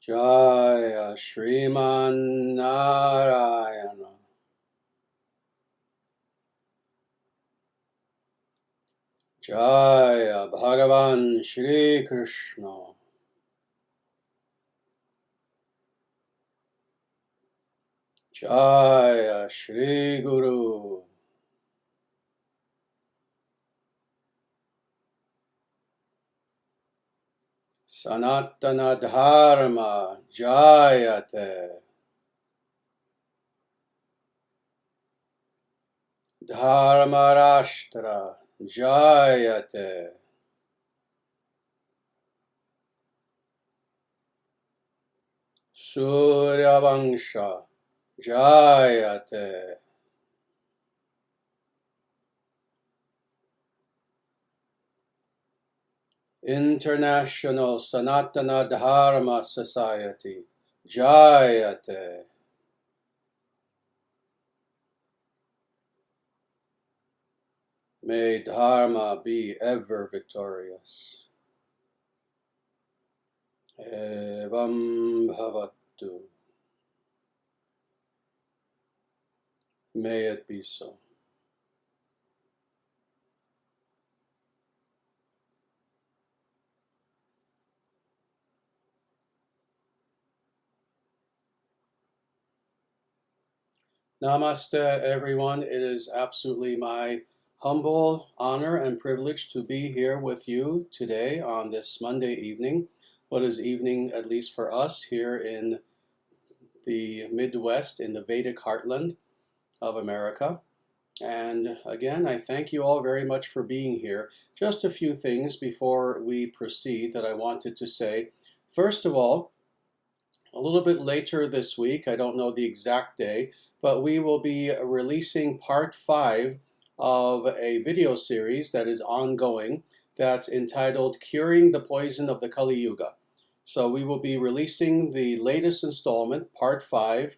Jaya Shriman Narayana. Jaya Bhagavan Shri Krishna. Jaya Shri Guru. Sanatana Dharma Jayate. Dharma Rashtra Jayate. Surya Vangsha Jayate. International Sanatana Dharma Society Jayate. May Dharma be ever victorious. Evam Bhavatu. May it be so. Namaste, everyone. It is absolutely my humble honor and privilege to be here with you today on this Monday evening. What is evening, at least for us here in the Midwest, in the Vedic heartland of America. And again, I thank you all very much for being here. Just a few things before we proceed that I wanted to say. First of all, a little bit later this week, I don't know the exact day, but we will be releasing part 5 of a video series that is ongoing that's entitled Curing the Poison of the Kali Yuga. So we will be releasing the latest installment, part 5,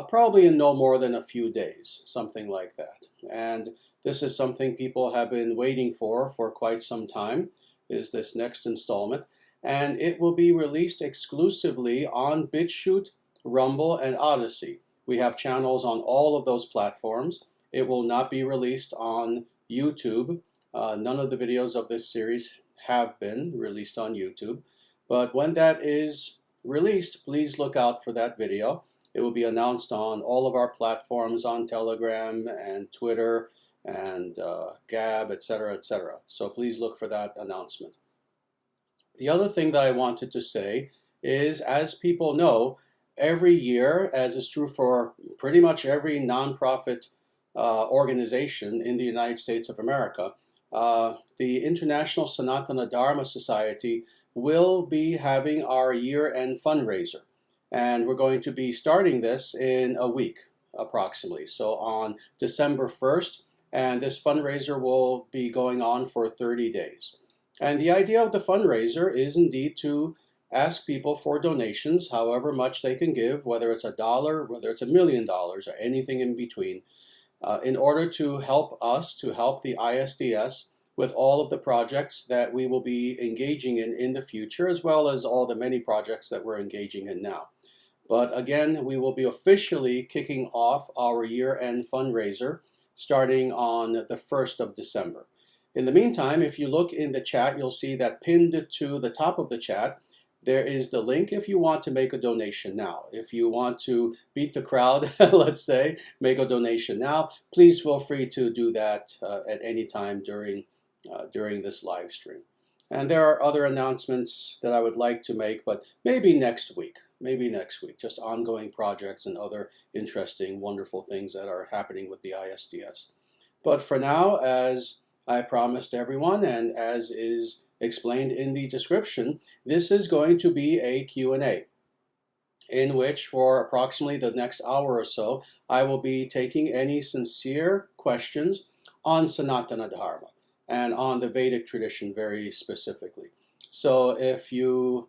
probably in no more than a few days, something like that. And this is something people have been waiting for quite some time, is this next installment. And it will be released exclusively on BitChute, Rumble, and Odyssey. We have channels on all of those platforms. It will not be released on YouTube. None of the videos of this series have been released on YouTube. But when that is released, please look out for that video. It will be announced on all of our platforms, on Telegram and Twitter and Gab, etc., etc. So please look for that announcement. The other thing that I wanted to say is, as people know, every year, as is true for pretty much every nonprofit organization in the United States of America, the International Sanatana Dharma Society will be having our year-end fundraiser. And we're going to be starting this in a week, approximately. So on December 1st, and this fundraiser will be going on for 30 days. And the idea of the fundraiser is indeed to ask people for donations, however much they can give, whether it's $1, whether it's $1 million, or anything in between, in order to help us, to help the ISDS with all of the projects that we will be engaging in the future, as well as all the many projects that we're engaging in now. But again, we will be officially kicking off our year-end fundraiser starting on the 1st of December. In the meantime, if you look in the chat, you'll see that pinned to the top of the chat, there is the link if you want to make a donation now. If you want to beat the crowd, let's say, make a donation now, please feel free to do that at any time during this live stream. And there are other announcements that I would like to make, but maybe next week, just ongoing projects and other interesting, wonderful things that are happening with the ISDS. But for now, as I promised everyone, and as is explained in the description, this is going to be a Q&A in which for approximately the next hour or so, I will be taking any sincere questions on Sanatana Dharma and on the Vedic tradition very specifically. So if you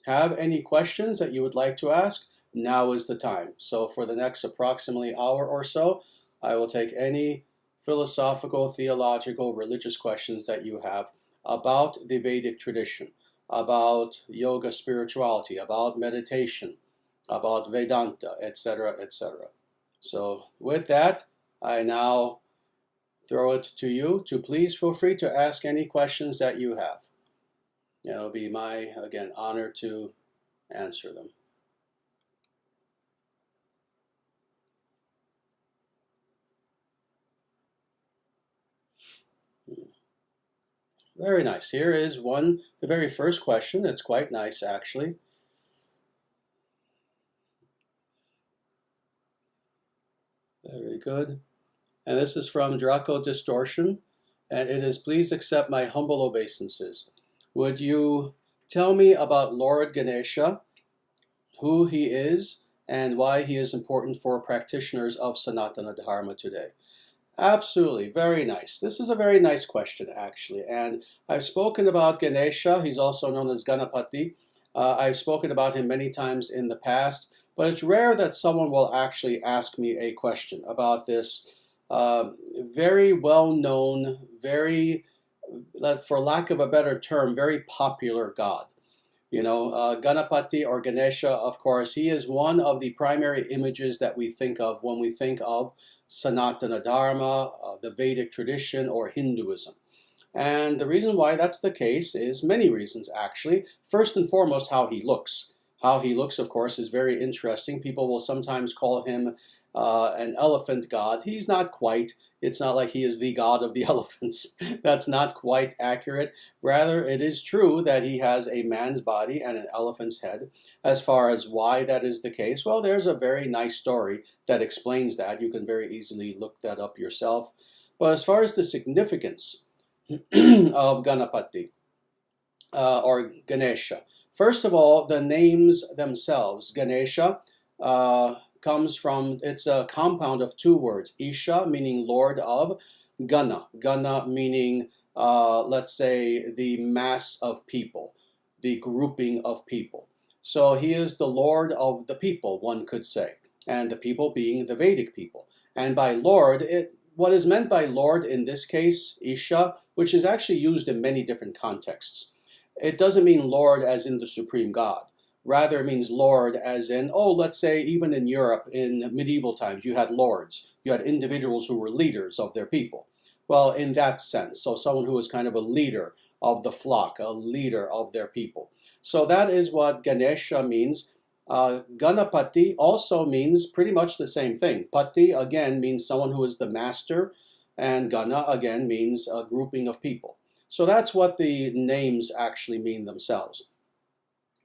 have any questions that you would like to ask, now is the time. So for the next approximately hour or so, I will take any philosophical, theological, religious questions that you have about the Vedic tradition. about yoga spirituality, about meditation, about Vedanta, etc., etc. So with that, I now throw it to you to please feel free to ask any questions that you have. It'll be my, again, honor to answer them. Very nice. Here is the very first question. It's quite nice, actually. Very good. And this is from Draco Distortion. And it is, please accept my humble obeisances. Would you tell me about Lord Ganesha, who he is, and why he is important for practitioners of Sanatana Dharma today? Absolutely, very nice. This is a very nice question, actually. And I've spoken about Ganesha. He's also known as Ganapati. I've spoken about him many times in the past, but it's rare that someone will actually ask me a question about this very well-known, very, for lack of a better term, very popular god. Ganapati or Ganesha, of course, he is one of the primary images that we think of when we think of Sanatana Dharma, the Vedic tradition, or Hinduism. And the reason why that's the case is many reasons, actually. First and foremost, how he looks. How he looks, of course, is very interesting. People will sometimes call him an elephant god. He's not quite. It's not like he is the god of the elephants. That's not quite accurate. Rather, it is true that he has a man's body and an elephant's head. As far as why that is the case, well, there's a very nice story that explains that. You can very easily look that up yourself. But as far as the significance of Ganapati or Ganesha, first of all, the names themselves, Ganesha, comes from, it's a compound of two words, Isha meaning Lord of, Gana meaning, let's say, the mass of people, the grouping of people. So he is the Lord of the people, one could say, and the people being the Vedic people. And by Lord, what is meant by Lord in this case, Isha, which is actually used in many different contexts. It doesn't mean Lord as in the supreme God. Rather, it means Lord as in, let's say even in Europe in medieval times, you had lords. You had individuals who were leaders of their people. Well, in that sense, so someone who was kind of a leader of the flock, a leader of their people. So that is what Ganesha means. Ganapati also means pretty much the same thing. Pati, again, means someone who is the master, and Gana, again, means a grouping of people. So that's what the names actually mean themselves.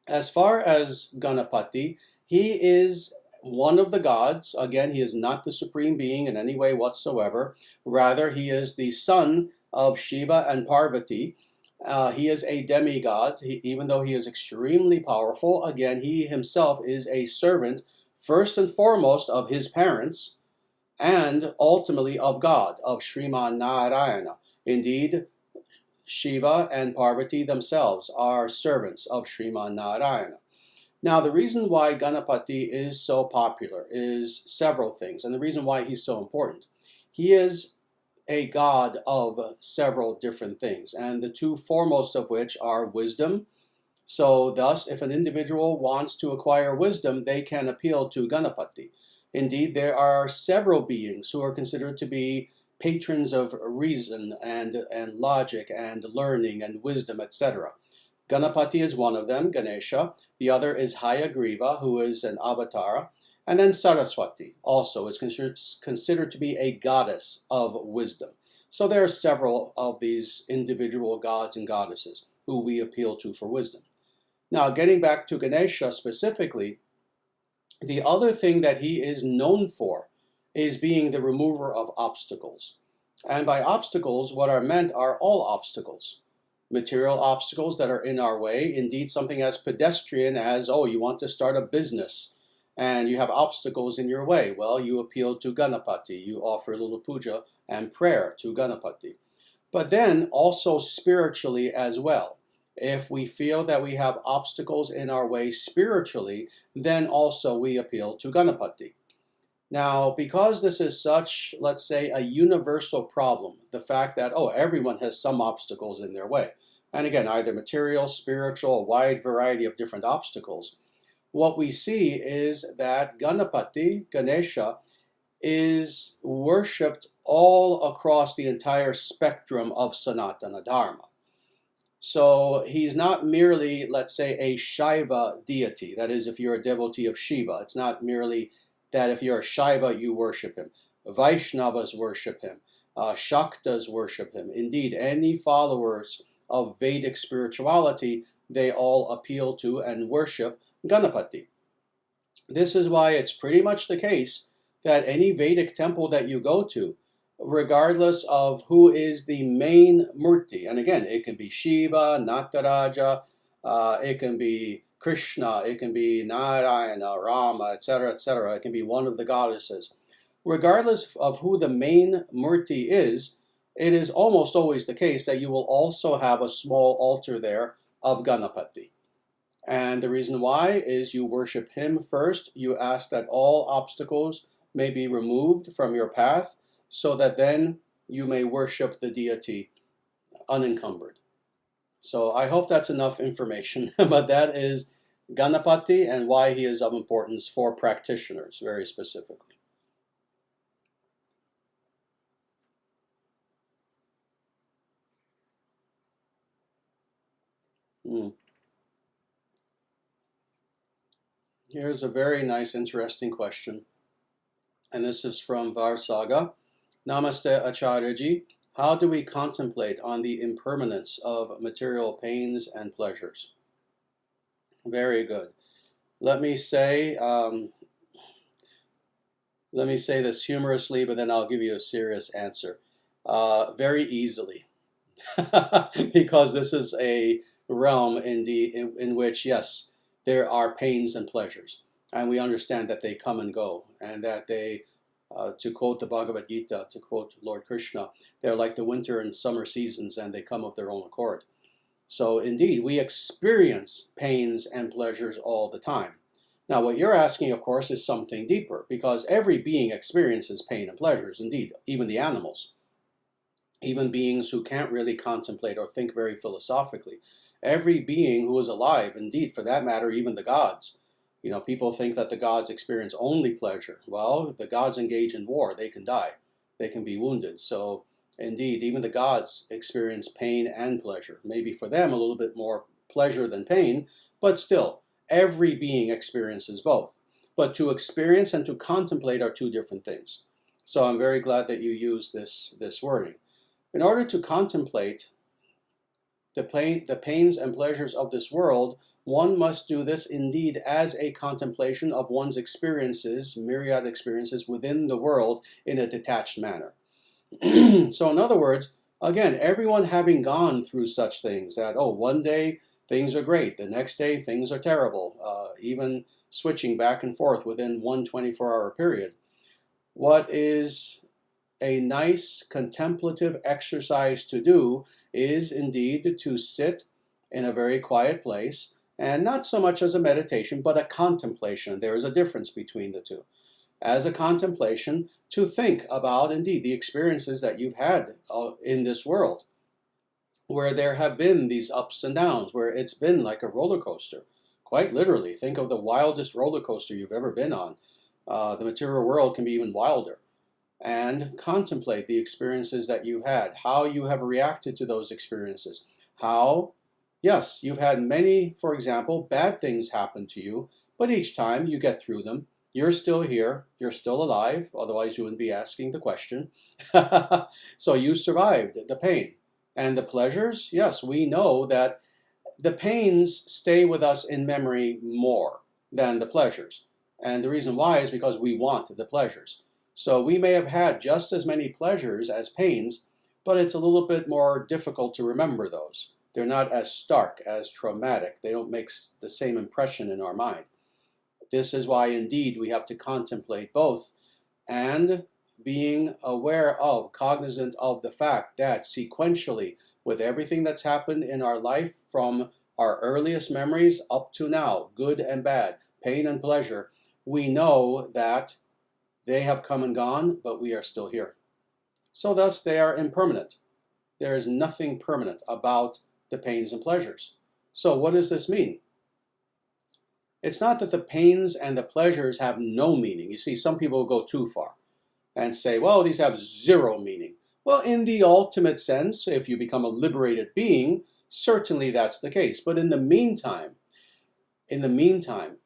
As far as Ganapati, he is one of the gods. Again, he is not the supreme being in any way whatsoever. Rather, he is the son of Shiva and Parvati. He is a demigod, even though he is extremely powerful. Again, he himself is a servant, first and foremost, of his parents, and ultimately of God, of Sriman Narayana. Indeed, Shiva and Parvati themselves are servants of Sriman Narayana. Now, the reason why Ganapati is so popular is several things, and the reason why he's so important. He is a god of several different things, and the two foremost of which are wisdom. So thus, if an individual wants to acquire wisdom, they can appeal to Ganapati. Indeed, there are several beings who are considered to be patrons of reason and logic and learning and wisdom, etc. Ganapati is one of them, Ganesha. The other is Hayagriva, who is an avatar. And then Saraswati also is considered to be a goddess of wisdom. So there are several of these individual gods and goddesses who we appeal to for wisdom. Now, getting back to Ganesha specifically, the other thing that he is known for is being the remover of obstacles. And by obstacles, what are meant are all obstacles. Material obstacles that are in our way, indeed something as pedestrian as, you want to start a business and you have obstacles in your way. Well, you appeal to Ganapati. You offer a little puja and prayer to Ganapati. But then also spiritually as well. If we feel that we have obstacles in our way spiritually, then also we appeal to Ganapati. Now, because this is such, let's say, a universal problem, the fact that, everyone has some obstacles in their way. And again, either material, spiritual, a wide variety of different obstacles. What we see is that Ganapati, Ganesha, is worshipped all across the entire spectrum of Sanatana Dharma. So he's not merely, let's say, a Shaiva deity. That is, if you're a devotee of Shiva, it's not merely that if you're a Shaiva, you worship him. Vaishnavas worship him. Shaktas worship him. Indeed, any followers of Vedic spirituality, they all appeal to and worship Ganapati. This is why it's pretty much the case that any Vedic temple that you go to, regardless of who is the main murti, and again, it can be Shiva, Nataraja, it can be Krishna, it can be Narayana, Rama, etc., etc. It can be one of the goddesses. Regardless of who the main murti is, it is almost always the case that you will also have a small altar there of Ganapati. And the reason why is you worship him first. You ask that all obstacles may be removed from your path so that then you may worship the deity unencumbered. So I hope that's enough information, but that is Ganapati and why he is of importance for practitioners, very specifically. Here's a very nice, interesting question. And this is from Varsaga. Namaste Acharyaji. How do we contemplate on the impermanence of material pains and pleasures? Very good. Let me say this humorously, but then I'll give you a serious answer. Very easily, because this is a realm in which, yes, there are pains and pleasures, and we understand that they come and go, and that they, to quote the Bhagavad Gita, to quote Lord Krishna, they're like the winter and summer seasons, and they come of their own accord. So indeed, we experience pains and pleasures all the time. Now, what you're asking, of course, is something deeper, because every being experiences pain and pleasures, indeed, even the animals, even beings who can't really contemplate or think very philosophically. Every being who is alive, indeed, for that matter, even the gods. You know, people think that the gods experience only pleasure. Well, the gods engage in war. They can die. They can be wounded. So, indeed, even the gods experience pain and pleasure. Maybe for them a little bit more pleasure than pain, but still, every being experiences both. But to experience and to contemplate are two different things. So I'm very glad that you use this wording. In order to contemplate the pains and pleasures of this world, one must do this indeed as a contemplation of one's experiences, myriad experiences within the world in a detached manner. So in other words, again, everyone having gone through such things that, oh, one day things are great, the next day things are terrible, even switching back and forth within one 24-hour period. What is a nice contemplative exercise to do is indeed to sit in a very quiet place, and not so much as a meditation, but a contemplation. There is a difference between the two. As a contemplation, to think about indeed the experiences that you've had in this world, where there have been these ups and downs, where it's been like a roller coaster. Quite literally, think of the wildest roller coaster you've ever been on. The material world can be even wilder. And contemplate the experiences that you've had, how you have reacted to those experiences, how, yes, you've had many, for example, bad things happen to you, but each time you get through them, you're still here, you're still alive, otherwise you wouldn't be asking the question. So you survived the pain. And the pleasures, yes, we know that the pains stay with us in memory more than the pleasures. And the reason why is because we want the pleasures. So we may have had just as many pleasures as pains, but it's a little bit more difficult to remember those. They're not as stark, as traumatic. They don't make the same impression in our mind. This is why, indeed, we have to contemplate both, and being aware of, cognizant of the fact that sequentially, with everything that's happened in our life from our earliest memories up to now, good and bad, pain and pleasure, we know that they have come and gone, but we are still here. So thus, they are impermanent. There is nothing permanent about the pains and pleasures. So what does this mean? It's not that the pains and the pleasures have no meaning. You see, some people go too far and say, well, these have zero meaning. Well, in the ultimate sense, if you become a liberated being, certainly that's the case. But in the meantime,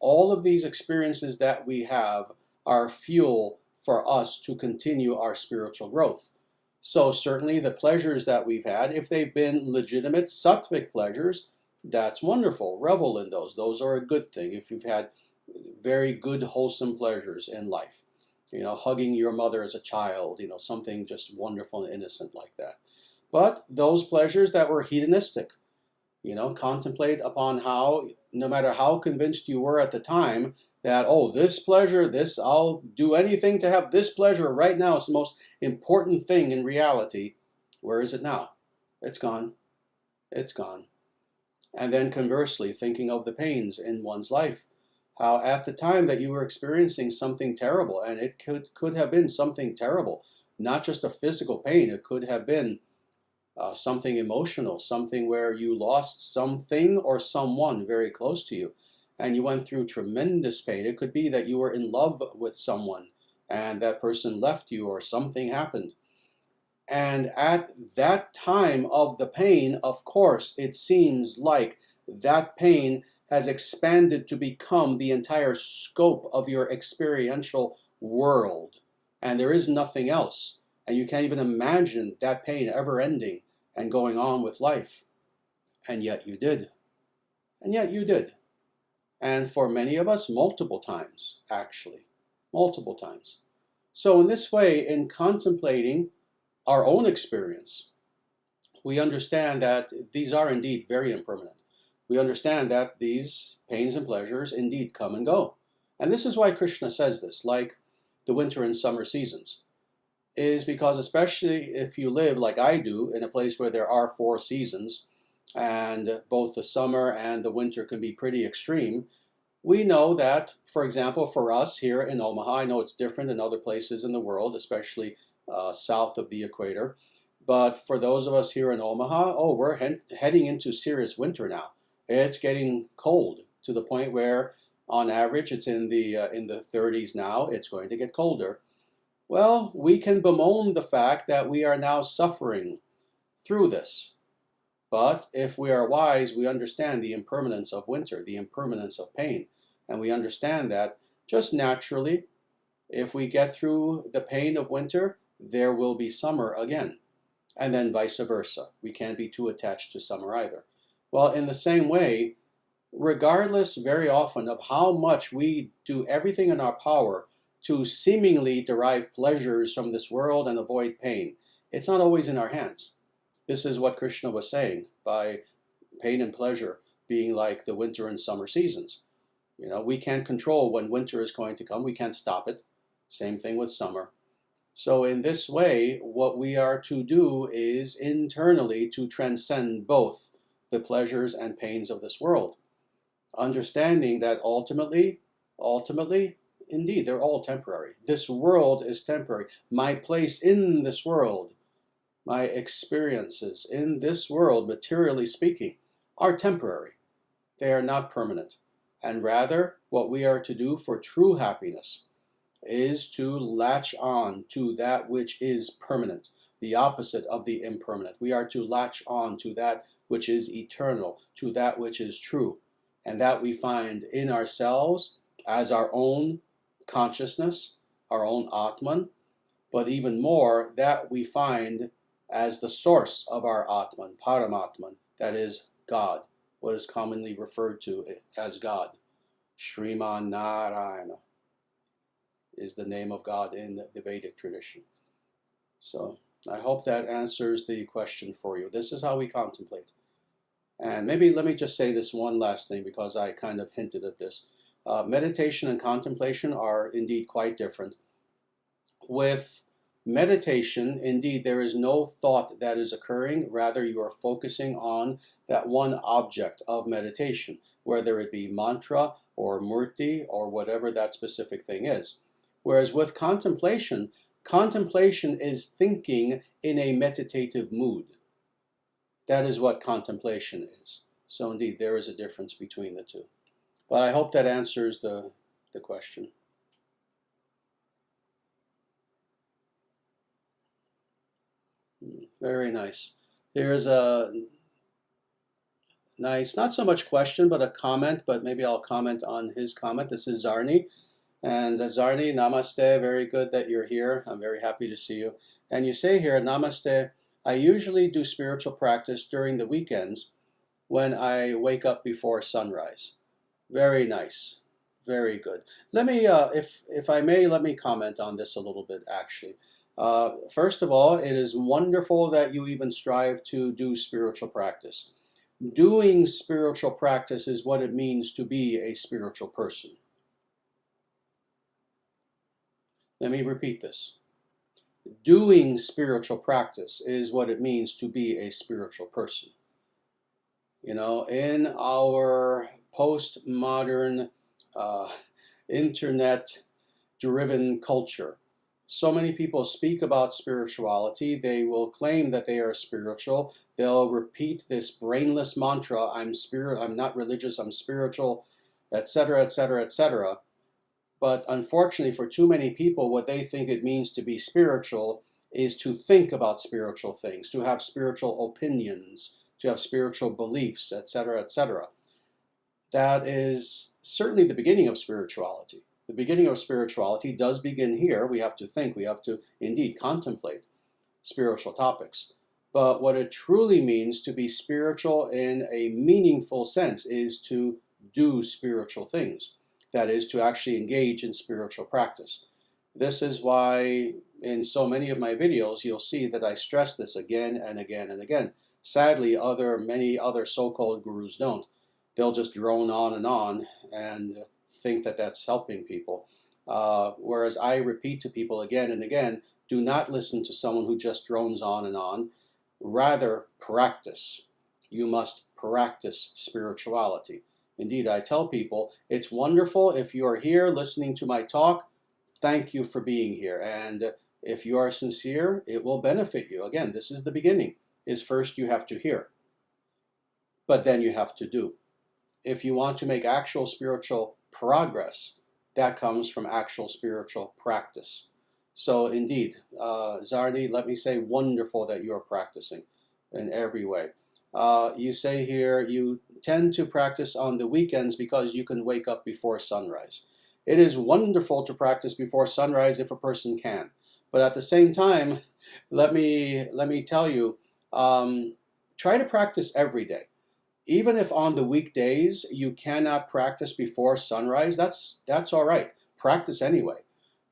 all of these experiences that we have are fuel for us to continue our spiritual growth. So certainly the pleasures that we've had, if they've been legitimate sattvic pleasures, that's wonderful. Revel in those. Those are a good thing. If you've had very good, wholesome pleasures in life, hugging your mother as a child, something just wonderful and innocent like that. But those pleasures that were hedonistic, contemplate upon how, no matter how convinced you were at the time that, oh, this pleasure, I'll do anything to have this pleasure right now. It's the most important thing in reality. Where is it now? It's gone. It's gone. And then conversely, thinking of the pains in one's life, how at the time that you were experiencing something terrible, and it could have been something terrible, not just a physical pain, it could have been something emotional, something where you lost something or someone very close to you, and you went through tremendous pain. It could be that you were in love with someone, and that person left you, or something happened. And at that time of the pain, of course, it seems like that pain has expanded to become the entire scope of your experiential world. And there is nothing else. And you can't even imagine that pain ever ending and going on with life. And yet you did. And yet you did. And for many of us, multiple times, actually. Multiple times. So in this way, in contemplating our own experience, we understand that these are indeed very impermanent. We understand that these pains and pleasures indeed come and go. And this is why Krishna says this, like the winter and summer seasons, is because especially if you live like I do in a place where there are 4 seasons, and both the summer and the winter can be pretty extreme, we know that, for example, for us here in Omaha, I know it's different in other places in the world, especially south of the equator. But for those of us here in Omaha, oh, we're heading into serious winter now. It's getting cold to the point where, on average, it's in the 30s now. It's going to get colder. Well, we can bemoan the fact that we are now suffering through this. But if we are wise, we understand the impermanence of winter, the impermanence of pain. And we understand that just naturally, if we get through the pain of winter, there will be summer again. And then vice versa. We can't be too attached to summer either. Well, in the same way, regardless very often of how much we do everything in our power to seemingly derive pleasures from this world and avoid pain, it's not always in our hands. This is what Krishna was saying by pain and pleasure being like the winter and summer seasons. We can't control when winter is going to come. We can't stop it. Same thing with summer. So in this way, what we are to do is internally to transcend both the pleasures and pains of this world, understanding that ultimately, indeed, they're all temporary. This world is temporary. My place in this world, my experiences in this world, materially speaking, are temporary. They are not permanent. And rather, what we are to do for true happiness is to latch on to that which is permanent, the opposite of the impermanent. We are to latch on to that which is eternal, to that which is true, and that we find in ourselves as our own consciousness, our own Atman, but even more, that we find as the source of our Atman, Paramatman, that is God, what is commonly referred to as God. Sriman Narayana is the name of God in the Vedic tradition. So I hope that answers the question for you. This is how we contemplate. And maybe let me just say this one last thing, because I kind of hinted at this. Meditation and contemplation are indeed quite different. With meditation, indeed, there is no thought that is occurring. Rather, you are focusing on that one object of meditation, whether it be mantra or murti or whatever that specific thing is. Whereas with contemplation, contemplation is thinking in a meditative mood. That is what contemplation is. So indeed, there is a difference between the two. But I hope that answers the question. Very nice. There's a nice, not so much question, but a comment, but maybe I'll comment on his comment. This is Zarni. And Zarni, namaste. Very good that you're here. I'm very happy to see you. And you say here, namaste. I usually do spiritual practice during the weekends when I wake up before sunrise. Very nice. Very good. Let me, if I may, let me comment on this a little bit, actually. First of all, it is wonderful that you even strive to do spiritual practice. Doing spiritual practice is what it means to be a spiritual person. Let me repeat this. Doing spiritual practice is what it means to be a spiritual person. You know, in our postmodern internet-driven culture, so many people speak about spirituality. They will claim that they are spiritual. They'll repeat this brainless mantra, I'm not religious, I'm spiritual, etc., etc., etc. But unfortunately, for too many people, what they think it means to be spiritual is to think about spiritual things, to have spiritual opinions, to have spiritual beliefs, etc., etc. That is certainly the beginning of spirituality. The beginning of spirituality does begin here. We have to think, we have to indeed contemplate spiritual topics. But what it truly means to be spiritual in a meaningful sense is to do spiritual things. That is, to actually engage in spiritual practice. This is why in so many of my videos, you'll see that I stress this again and again and again. Sadly, many other so-called gurus don't. They'll just drone on and think that that's helping people. Whereas I repeat to people again and again, do not listen to someone who just drones on and on. Rather, practice. You must practice spirituality. Indeed, I tell people, it's wonderful if you are here listening to my talk. Thank you for being here. And if you are sincere, it will benefit you. Again, this is the beginning. Is first you have to hear, but then you have to do. If you want to make actual spiritual progress, that comes from actual spiritual practice. So indeed, Zarni, let me say, wonderful that you are practicing in every way. You say here you tend to practice on the weekends because you can wake up before sunrise. It is wonderful to practice before sunrise if a person can. But at the same time, let me tell you, try to practice every day. Even if on the weekdays you cannot practice before sunrise, that's all right. Practice anyway.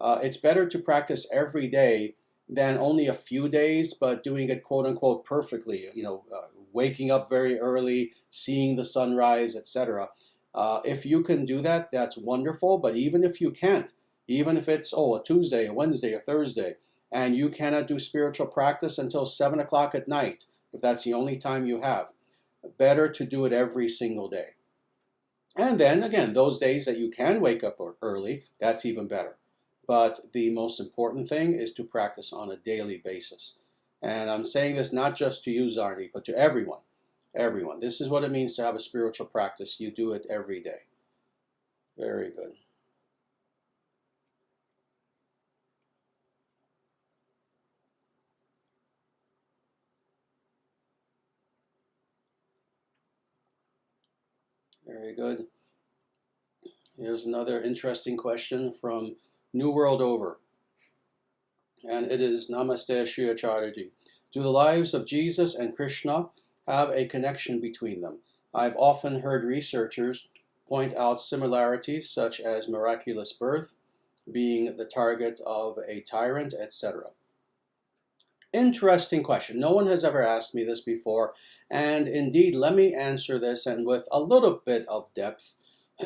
It's better to practice every day than only a few days, but doing it quote unquote perfectly. You know, waking up very early, seeing the sunrise, etc. If you can do that, that's wonderful. But even if you can't, even if it's a Tuesday, a Wednesday, a Thursday, and you cannot do spiritual practice until 7 o'clock at night, if that's the only time you have, better to do it every single day. And then again, those days that you can wake up early, that's even better. But the most important thing is to practice on a daily basis. And I'm saying this not just to you, Zarni, but to everyone. Everyone. This is what it means to have a spiritual practice. You do it every day. Very good. Very good. Here's another interesting question from New World Over. And it is Namaste Sri Acharyaji. Do the lives of Jesus and Krishna have a connection between them? I've often heard researchers point out similarities such as miraculous birth, being the target of a tyrant, etc. Interesting question. No one has ever asked me this before, and indeed, let me answer this, and with a little bit of depth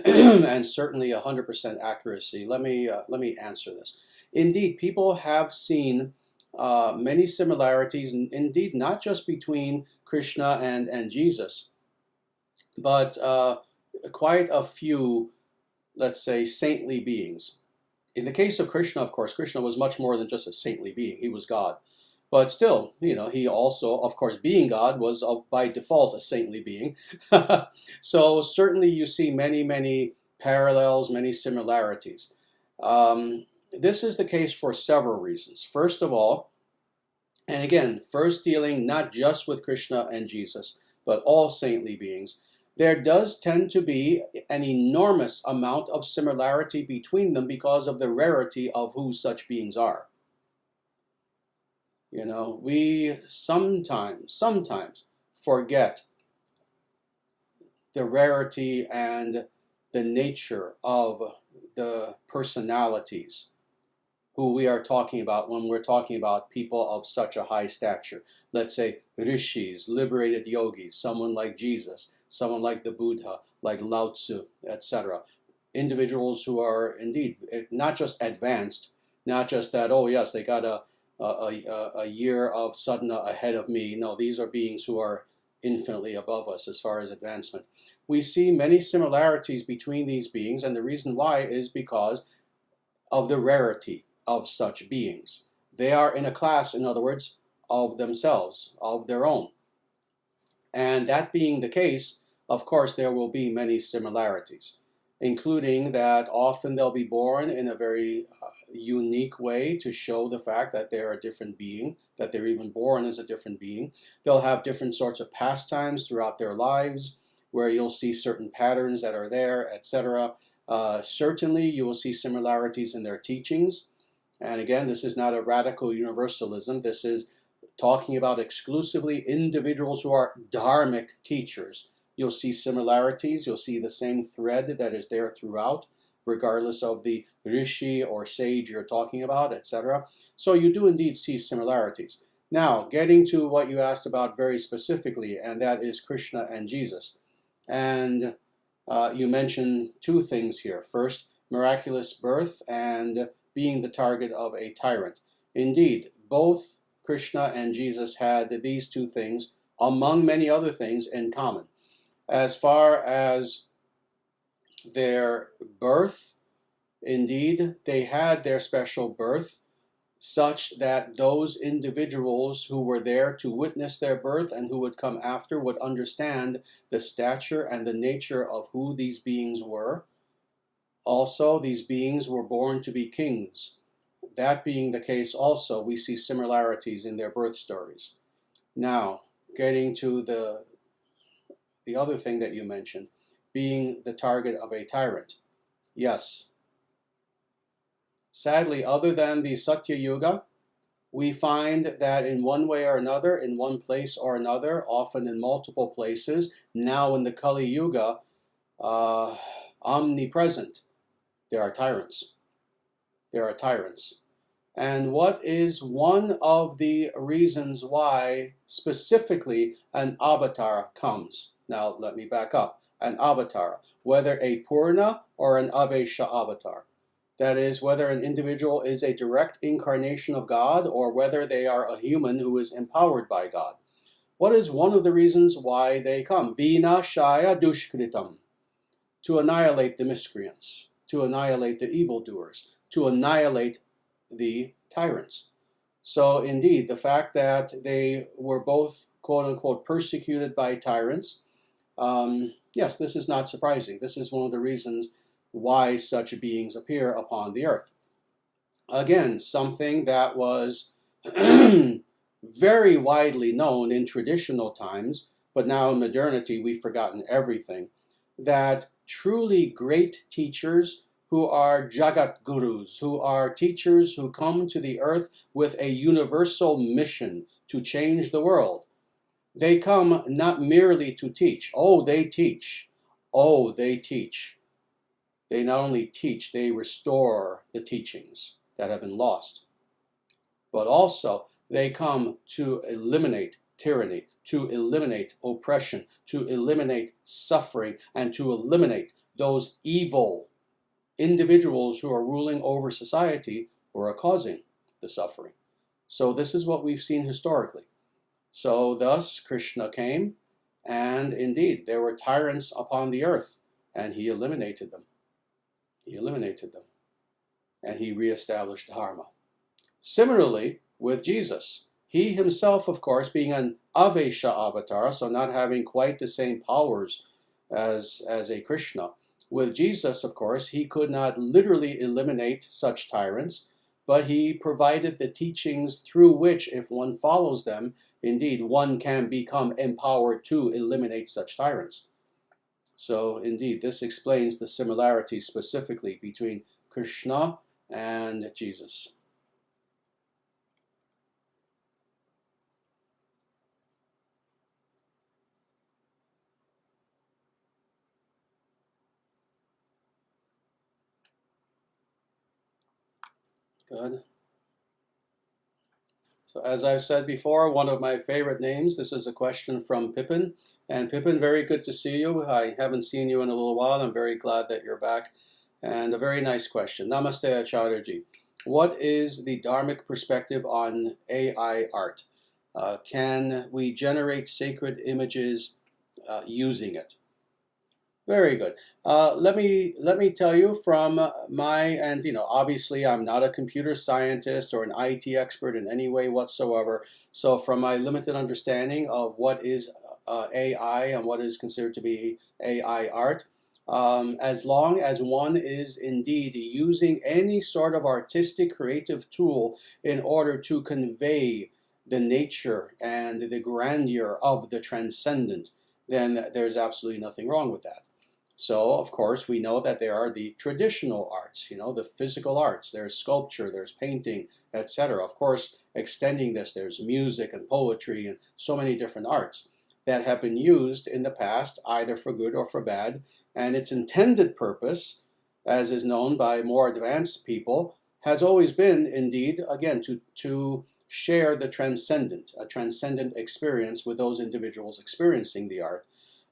and certainly 100% accuracy. Let me answer this. Indeed, people have seen many similarities, indeed, not just between Krishna and Jesus, but quite a few, let's say, saintly beings. In the case of Krishna, of course, Krishna was much more than just a saintly being. He was God. But still, he also, of course, being God, was by default a saintly being. So certainly you see many, many parallels, many similarities. This is the case for several reasons. First of all, and again, first dealing not just with Krishna and Jesus, but all saintly beings, there does tend to be an enormous amount of similarity between them because of the rarity of who such beings are. We sometimes forget the rarity and the nature of the personalities who we are talking about when we're talking about people of such a high stature. Let's say rishis, liberated yogis, someone like Jesus, someone like the Buddha, like Lao Tzu, etc. Individuals who are indeed not just advanced, not just that, oh yes, they got a year of sadhana ahead of me. No, these are beings who are infinitely above us as far as advancement. We see many similarities between these beings, and the reason why is because of the rarity of such beings. They are in a class, in other words, of themselves, of their own. And that being the case, of course, there will be many similarities, including that often they'll be born in a very unique way to show the fact that they're a different being, that they're even born as a different being. They'll have different sorts of pastimes throughout their lives, where you'll see certain patterns that are there, etc. Certainly, you will see similarities in their teachings. And again, this is not a radical universalism. This is talking about exclusively individuals who are dharmic teachers. You'll see similarities. You'll see the same thread that is there throughout, regardless of the rishi or sage you're talking about, etc. So you do indeed see similarities. Now, getting to what you asked about very specifically, and that is Krishna and Jesus. And you mentioned two things here. First, miraculous birth and being the target of a tyrant. Indeed, both Krishna and Jesus had these two things, among many other things, in common. As far as their birth, indeed, they had their special birth, such that those individuals who were there to witness their birth and who would come after would understand the stature and the nature of who these beings were. Also, these beings were born to be kings. That being the case also, we see similarities in their birth stories. Now, getting to the other thing that you mentioned, being the target of a tyrant. Yes. Sadly, other than the Satya Yuga, we find that in one way or another, in one place or another, often in multiple places, now in the Kali Yuga, omnipresent, there are tyrants. There are tyrants. And what is one of the reasons why specifically an avatar comes? Now, let me back up. An avatar, whether a Purna or an Avesha avatar. That is, whether an individual is a direct incarnation of God or whether they are a human who is empowered by God. What is one of the reasons why they come? Vinashaya dushkritam. To annihilate the miscreants, to annihilate the evildoers, to annihilate the tyrants. So indeed, the fact that they were both, quote unquote, persecuted by tyrants, yes, this is not surprising. This is one of the reasons why such beings appear upon the earth. Again, something that was very widely known in traditional times, but now in modernity we've forgotten everything, that truly great teachers who are Jagat Gurus, who are teachers who come to the earth with a universal mission to change the world. They come not merely to teach. Oh, they teach. Oh, they teach. They not only teach, they restore the teachings that have been lost. But also, they come to eliminate tyranny, to eliminate oppression, to eliminate suffering, and to eliminate those evil individuals who are ruling over society who are causing the suffering. So this is what we've seen historically. So thus Krishna came, and indeed there were tyrants upon the earth, and he eliminated them. He eliminated them, and he reestablished Dharma. Similarly, with Jesus, He himself, of course, being an Avesha avatar, so not having quite the same powers as a Krishna. With Jesus, of course, he could not literally eliminate such tyrants, but he provided the teachings through which, if one follows them, indeed, one can become empowered to eliminate such tyrants. So, indeed, this explains the similarity specifically between Krishna and Jesus. Good. So as I've said before, one of my favorite names, this is a question from Pippin. And Pippin, very good to see you. I haven't seen you in a little while. I'm very glad that you're back. And a very nice question. Namaste, Acharyaji. What is the Dharmic perspective on AI art? Can we generate sacred images using it? Very good. Let me tell you from and obviously I'm not a computer scientist or an IT expert in any way whatsoever. So from my limited understanding of what is AI and what is considered to be AI art, as long as one is indeed using any sort of artistic creative tool in order to convey the nature and the grandeur of the transcendent, then there's absolutely nothing wrong with that. So, of course, we know that there are the traditional arts, the physical arts. There's sculpture, there's painting, etc. Of course, extending this, there's music and poetry and so many different arts that have been used in the past, either for good or for bad. And its intended purpose, as is known by more advanced people, has always been, indeed, again, to share the transcendent, a transcendent experience with those individuals experiencing the art.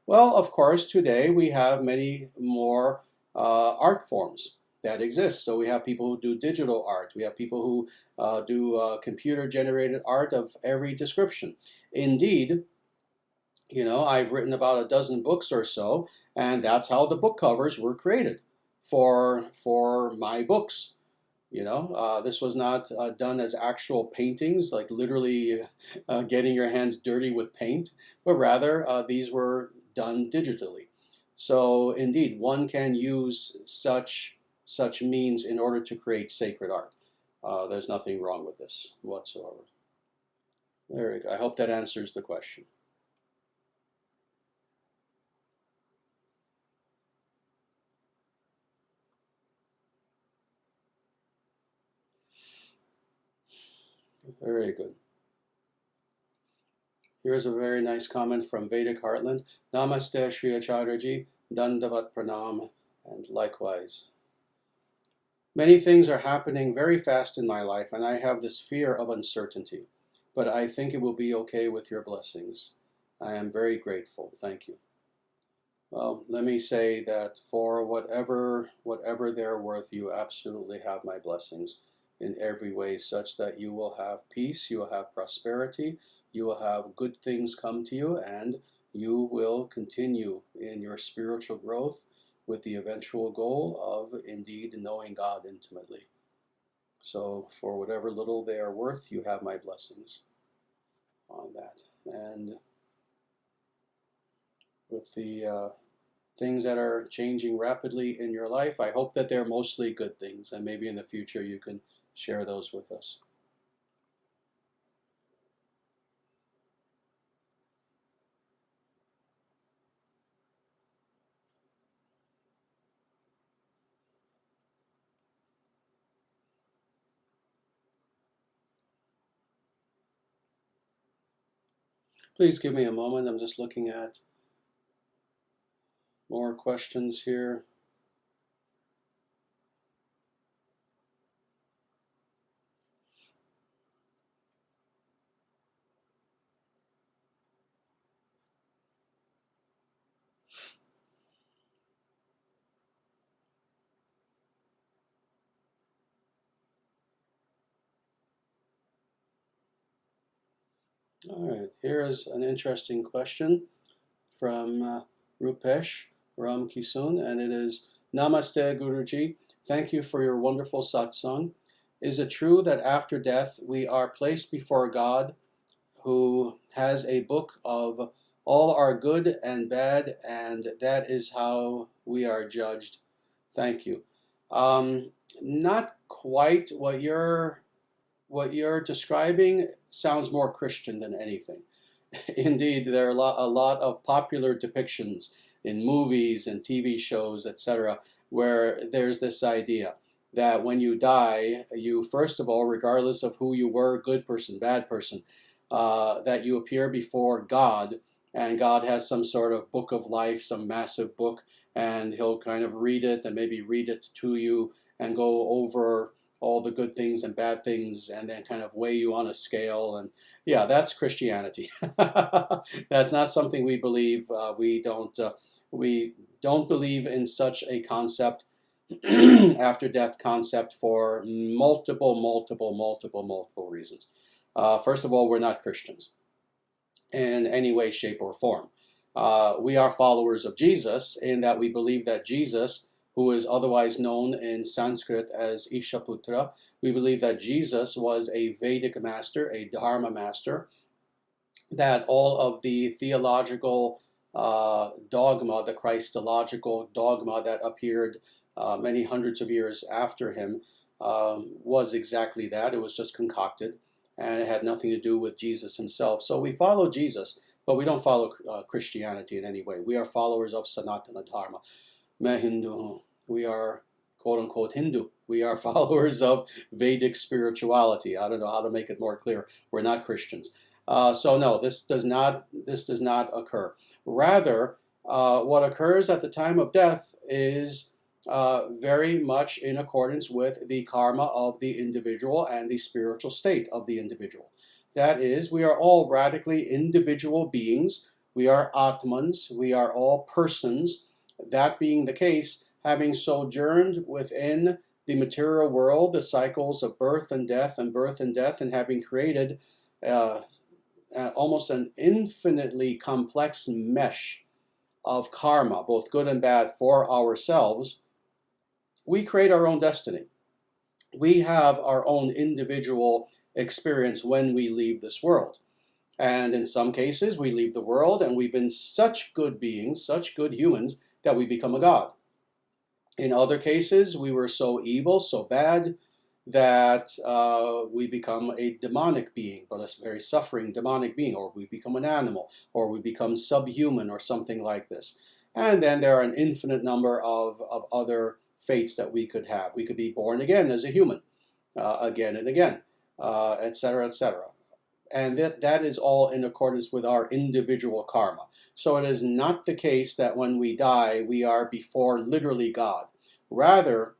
Well, of course, today we have many more art forms that exist. So we have people who do digital art. We have people who do computer-generated art of every description. Indeed, I've written about a dozen books or so, and that's how the book covers were created for my books. This was not done as actual paintings, like literally getting your hands dirty with paint, but rather these were done digitally. So indeed, one can use such means in order to create sacred art. There's nothing wrong with this whatsoever. There you go. I hope that answers the question. Very good. Here's a very nice comment from Vedic Heartland. Namaste, Sri Acharyaji, Dandavat Pranam, and likewise. Many things are happening very fast in my life, and I have this fear of uncertainty. But I think it will be okay with your blessings. I am very grateful. Thank you. Well, let me say that for whatever they're worth, you absolutely have my blessings in every way, such that you will have peace, you will have prosperity, you will have good things come to you, and you will continue in your spiritual growth with the eventual goal of indeed knowing God intimately. So for whatever little they are worth, you have my blessings on that. And with the things that are changing rapidly in your life, I hope that they're mostly good things, and maybe in the future you can share those with us. Please give me a moment. I'm just looking at more questions here. All right, here is an interesting question from Rupesh Ram Kisun, and it is, Namaste Guruji, thank you for your wonderful satsang. Is it true that after death we are placed before God who has a book of all are good and bad, and that is how we are judged. Thank you. Not quite what you're describing sounds more Christian than anything. Indeed, there are a lot of popular depictions in movies and TV shows, etc., where there's this idea that when you die, you first of all, regardless of who you were, good person, bad person, that you appear before God, and God has some sort of book of life, some massive book, and he'll kind of read it and maybe read it to you and go over all the good things and bad things and then kind of weigh you on a scale. And yeah, that's Christianity. That's not something we believe. We don't believe in such a concept, after death concept, for multiple reasons. First of all, we're not Christians in any way, shape, or form. We are followers of Jesus in that we believe that Jesus, who is otherwise known in Sanskrit as Ishaputra, we believe that Jesus was a Vedic master, a Dharma master, that all of the theological dogma, the Christological dogma that appeared many hundreds of years after him, was exactly that. It was just concocted, and it had nothing to do with Jesus himself. So we follow Jesus, but we don't follow Christianity in any way. We are followers of Sanatana Dharma. Hindu. We are quote unquote Hindu. We are followers of Vedic spirituality. I don't know how to make it more clear. We're not Christians. So no, this does not occur. Rather, what occurs at the time of death is very much in accordance with the karma of the individual and the spiritual state of the individual. That is, we are all radically individual beings. We are Atmans. We are all persons. That being the case, having sojourned within the material world, the cycles of birth and death, and having created almost an infinitely complex mesh of karma, both good and bad, for ourselves, we create our own destiny. We have our own individual experience when we leave this world. And in some cases, we leave the world and we've been such good beings, such good humans, that we become a god. In other cases, we were so evil, so bad, that we become a demonic being, but a very suffering demonic being, or we become an animal, or we become subhuman, or something like this. And then there are an infinite number of other fates that we could have. We could be born again as a human, again and again, etc., etc. And that is all in accordance with our individual karma. So it is not the case that when we die, we are before literally God. Rather,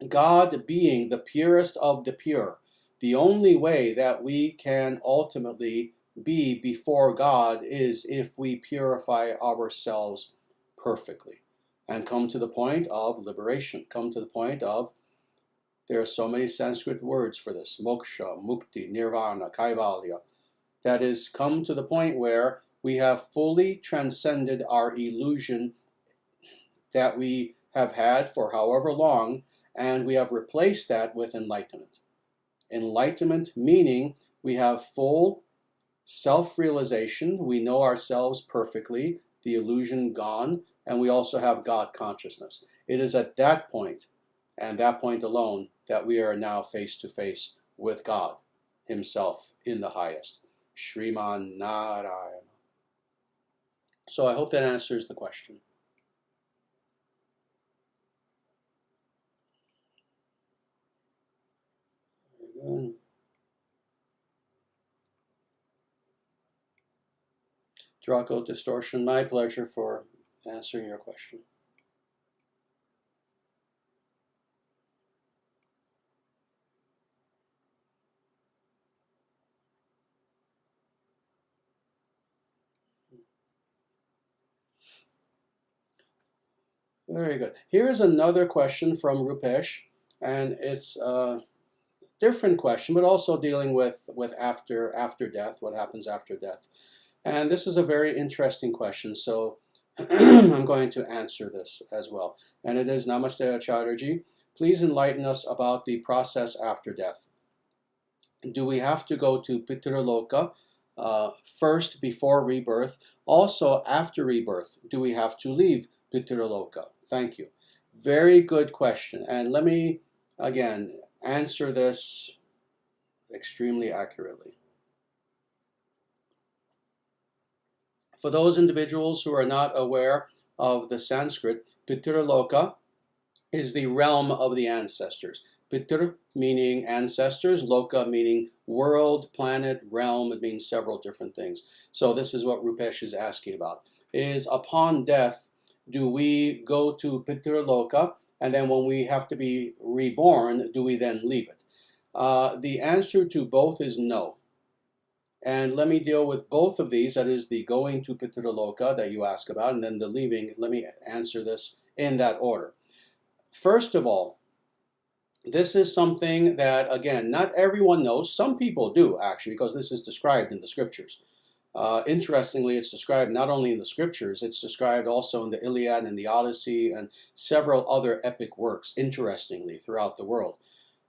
God being the purest of the pure, the only way that we can ultimately be before God is if we purify ourselves perfectly and come to the point of liberation, come to the point of, there are so many Sanskrit words for this, moksha, mukti, nirvana, kaivalya, that is, come to the point where we have fully transcended our illusion that we have had for however long, and we have replaced that with enlightenment. Enlightenment meaning we have full self-realization, we know ourselves perfectly, the illusion gone, and we also have God consciousness. It is at that point, and that point alone, that we are now face to face with God himself in the highest. Shriman Narayana. So I hope that answers the question. Very good. Draco Distortion, my pleasure for answering your question. Very good. Here's another question from Rupesh, and it's a different question, but also dealing with after death, what happens after death. And this is a very interesting question, so I'm going to answer this as well. And it is, Namaste Acharyaji, please enlighten us about the process after death. Do we have to go to Pitraloka first before rebirth? Also, after rebirth, do we have to leave Pitraloka? Thank you. Very good question. And let me, again, answer this extremely accurately. For those individuals who are not aware of the Sanskrit, Pitraloka is the realm of the ancestors. Pitr meaning ancestors, Loka meaning world, planet, realm. It means several different things. So this is what Rupesh is asking about. Is upon death, do we go to Pitraloka, and then when we have to be reborn, do we then leave it? The answer to both is no. And let me deal with both of these. That is the going to Pitraloka that you ask about, and then the leaving. Let me answer this in that order. First of all, this is something that, again, not everyone knows. Some people do, actually, because this is described in the scriptures. Interestingly, it's described not only in the scriptures, it's described also in the Iliad and the Odyssey and several other epic works, interestingly, throughout the world.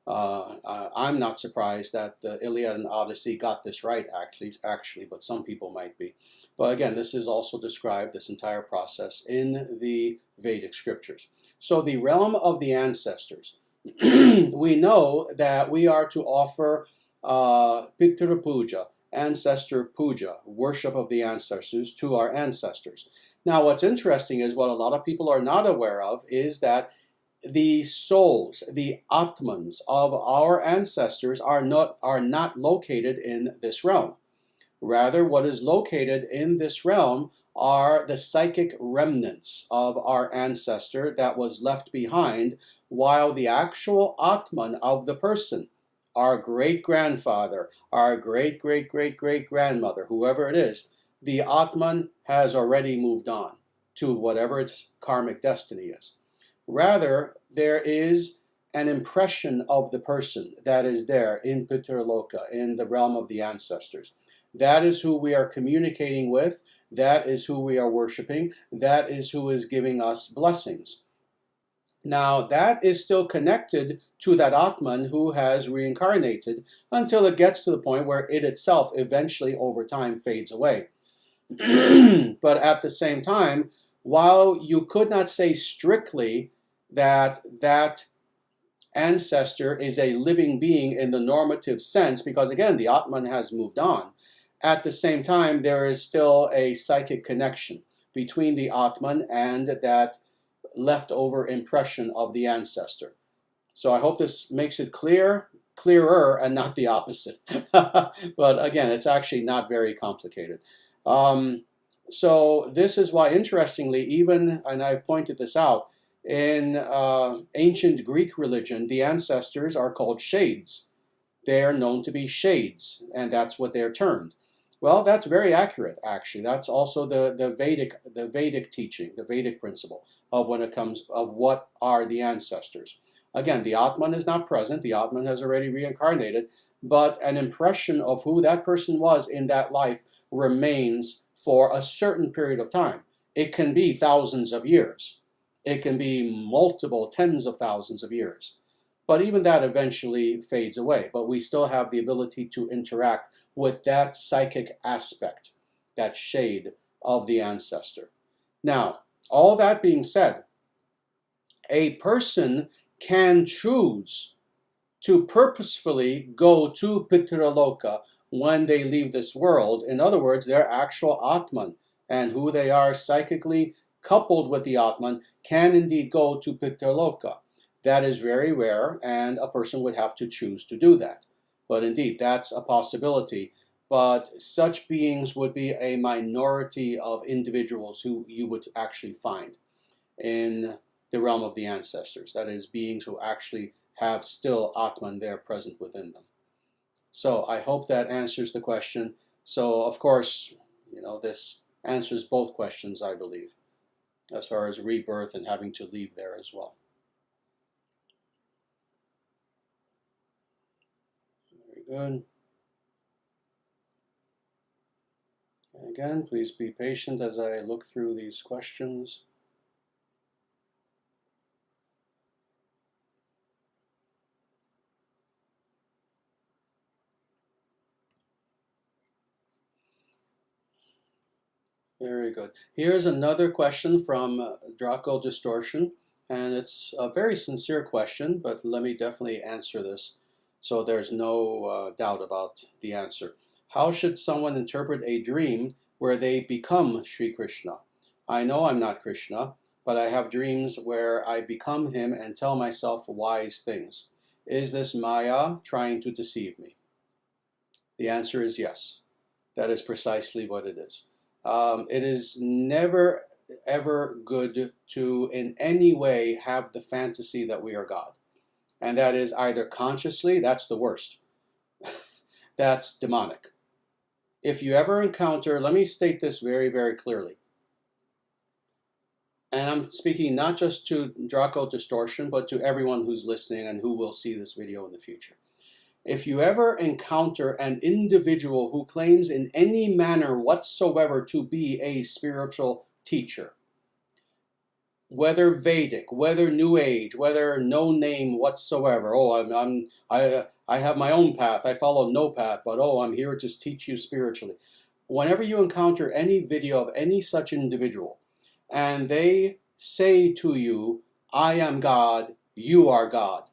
I'm not surprised that the Iliad and Odyssey got this right, actually, but some people might be. But again, this is also described, this entire process, in the Vedic scriptures. So the realm of the ancestors. We know that we are to offer Pitra Puja, ancestor puja, worship of the ancestors to our ancestors. Now, what's interesting is what a lot of people are not aware of is that the souls, the Atmans of our ancestors are not located in this realm. Rather, what is located in this realm are the psychic remnants of our ancestor that was left behind, while the actual Atman of the person, our great-grandfather, our great-great-great-great-grandmother, whoever it is, the Atman has already moved on to whatever its karmic destiny is. Rather, there is an impression of the person that is there in Pitraloka, in the realm of the ancestors. That is who we are communicating with. That is who we are worshiping. That is who is giving us blessings. Now, that is still connected to that Atman who has reincarnated until it gets to the point where it itself eventually, over time, fades away. But at the same time, while you could not say strictly that that ancestor is a living being in the normative sense, because again, the Atman has moved on, at the same time, there is still a psychic connection between the Atman and that leftover impression of the ancestor. So I hope this makes it clearer, and not the opposite. But again, it's actually not very complicated. So this is why, interestingly, even, and I've pointed this out, in ancient Greek religion, the ancestors are called shades. They are known to be shades, and that's what they're termed. Well, that's very accurate, actually. That's also the Vedic teaching, the Vedic principle of when it comes of what are the ancestors. Again, the Atman is not present. The Atman has already reincarnated, but an impression of who that person was in that life remains for a certain period of time. It can be thousands of years. It can be multiple tens of thousands of years. But even that eventually fades away. But we still have the ability to interact with that psychic aspect, that shade of the ancestor. Now, all that being said, a person can choose to purposefully go to Pitraloka when they leave this world. In other words, their actual Atman and who they are psychically coupled with the Atman can indeed go to Pitraloka. That is very rare, and a person would have to choose to do that. But indeed, that's a possibility. But such beings would be a minority of individuals who you would actually find in the realm of the ancestors. That is, beings who actually have still Atman there present within them. So I hope that answers the question. So, of course, this answers both questions, I believe, as far as rebirth and having to leave there as well. Very good. And again, please be patient as I look through these questions. Very good. Here's another question from Draco Distortion, and it's a very sincere question, but let me definitely answer this so there's no doubt about the answer. How should someone interpret a dream where they become Sri Krishna? I know I'm not Krishna, but I have dreams where I become him and tell myself wise things. Is this Maya trying to deceive me? The answer is yes. That is precisely what it is. It is never ever good to in any way have the fantasy that we are God. And that is either consciously, that's the worst. That's demonic. If you ever encounter, let me state this very, very clearly. And I'm speaking not just to Draco Distortion, but to everyone who's listening and who will see this video in the future. If you ever encounter an individual who claims in any manner whatsoever to be a spiritual teacher, whether Vedic, whether New Age, whether no name whatsoever, oh, I have my own path, I follow no path, but oh, I'm here to teach you spiritually. Whenever you encounter any video of any such individual, and they say to you, I am God, you are God,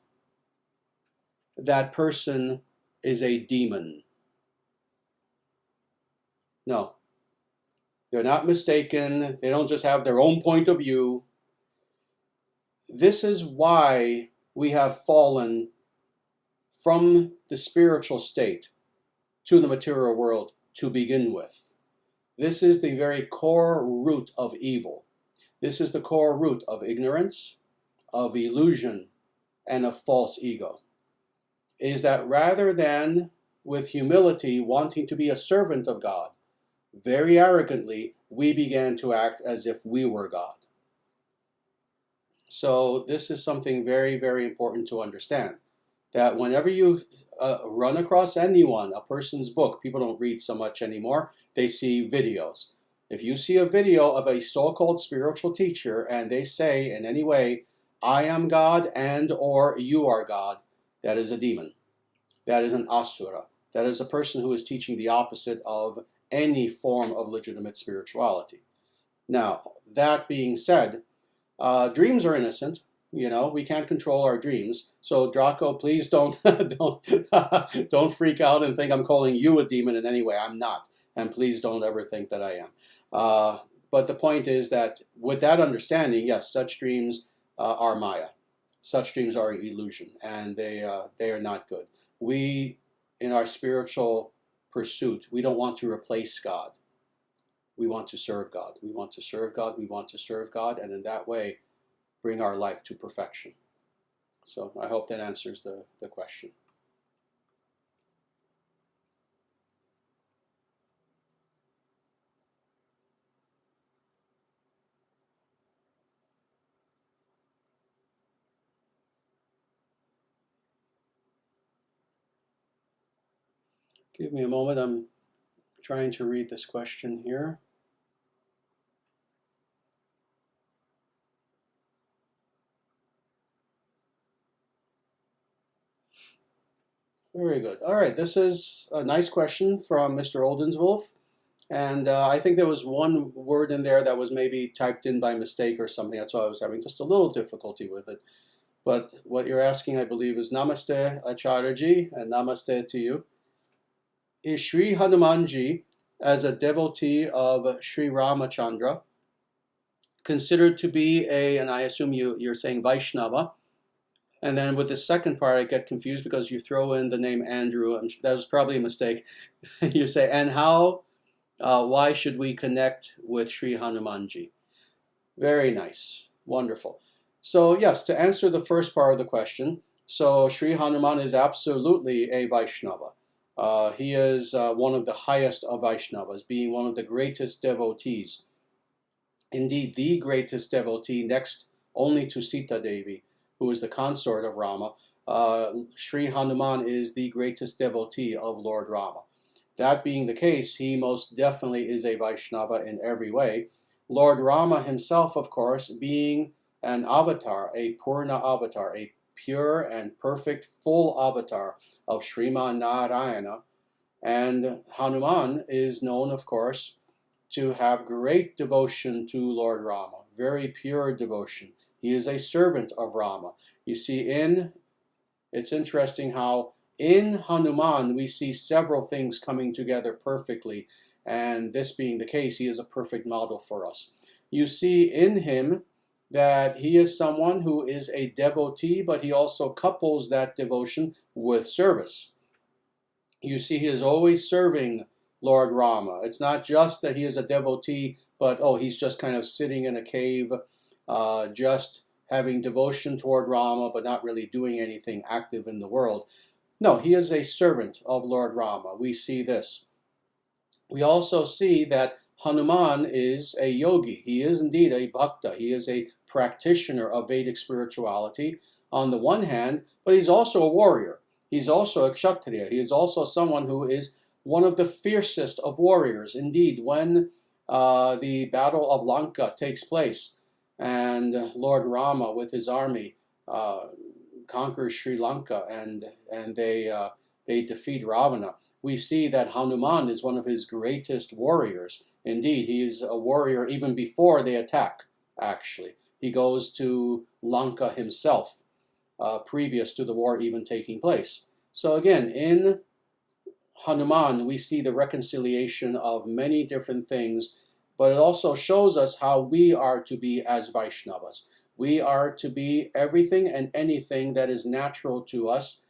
that person is a demon. No, they're not mistaken. They don't just have their own point of view. This is why we have fallen from the spiritual state to the material world to begin with. This is the very core root of evil. This is the core root of ignorance, of illusion, and of false ego. Is that rather than with humility wanting to be a servant of God, very arrogantly we began to act as if we were God. So this is something very, very important to understand, that whenever you run across anyone, a person's book, people don't read so much anymore, they see videos. If you see a video of a so-called spiritual teacher and they say in any way, I am God and or you are God, that is a demon. That is an asura. That is a person who is teaching the opposite of any form of legitimate spirituality. Now, that being said, dreams are innocent. You know, we can't control our dreams. So Draco, please don't don't freak out and think I'm calling you a demon in any way. I'm not, and please don't ever think that I am. But the point is that with that understanding, yes, such dreams are Maya. Such dreams are illusion, and they are not good. We, in our spiritual pursuit, we don't want to replace God. We want to serve God. We want to serve God. We want to serve God, and in that way, bring our life to perfection. So I hope that answers the question. Give me a moment. I'm trying to read this question here. Very good. All right, this is a nice question from Mr. Oldenswolf. And I think there was one word in there that was maybe typed in by mistake or something. That's why I was having just a little difficulty with it. But what you're asking, I believe, is Namaste Acharyaji, and Namaste to you. Is Sri Hanumanji, as a devotee of Sri Ramachandra, considered to be and I assume you're saying Vaishnava, and then with the second part I get confused because you throw in the name Andrew, and that was probably a mistake. You say, and why should we connect with Sri Hanumanji? Very nice, wonderful. So yes, to answer the first part of the question, so Sri Hanuman is absolutely a Vaishnava. He is one of the highest of Vaishnavas, being one of the greatest devotees. Indeed, the greatest devotee, next only to Sita Devi, who is the consort of Rama. Sri Hanuman is the greatest devotee of Lord Rama. That being the case, he most definitely is a Vaishnava in every way. Lord Rama himself, of course, being an avatar, a Purna avatar, a pure and perfect full avatar of Sriman Narayana. And Hanuman is known, of course, to have great devotion to Lord Rama, very pure devotion. He is a servant of Rama. You see, it's interesting how in Hanuman we see several things coming together perfectly, and this being the case, he is a perfect model for us. You see in him that he is someone who is a devotee, but he also couples that devotion with service. You see, he is always serving Lord Rama. It's not just that he is a devotee, but oh, he's just kind of sitting in a cave, just having devotion toward Rama, but not really doing anything active in the world. No, he is a servant of Lord Rama. We see this. We also see that Hanuman is a yogi. He is indeed a bhakta. He is a practitioner of Vedic spirituality on the one hand, but he's also a warrior. He's also a kshatriya. He is also someone who is one of the fiercest of warriors. Indeed, when the Battle of Lanka takes place and Lord Rama with his army conquers Sri Lanka and they defeat Ravana, we see that Hanuman is one of his greatest warriors. Indeed, he is a warrior even before they attack, actually. He goes to Lanka himself, previous to the war even taking place. So again, in Hanuman, we see the reconciliation of many different things, but it also shows us how we are to be as Vaishnavas. We are to be everything and anything that is natural to us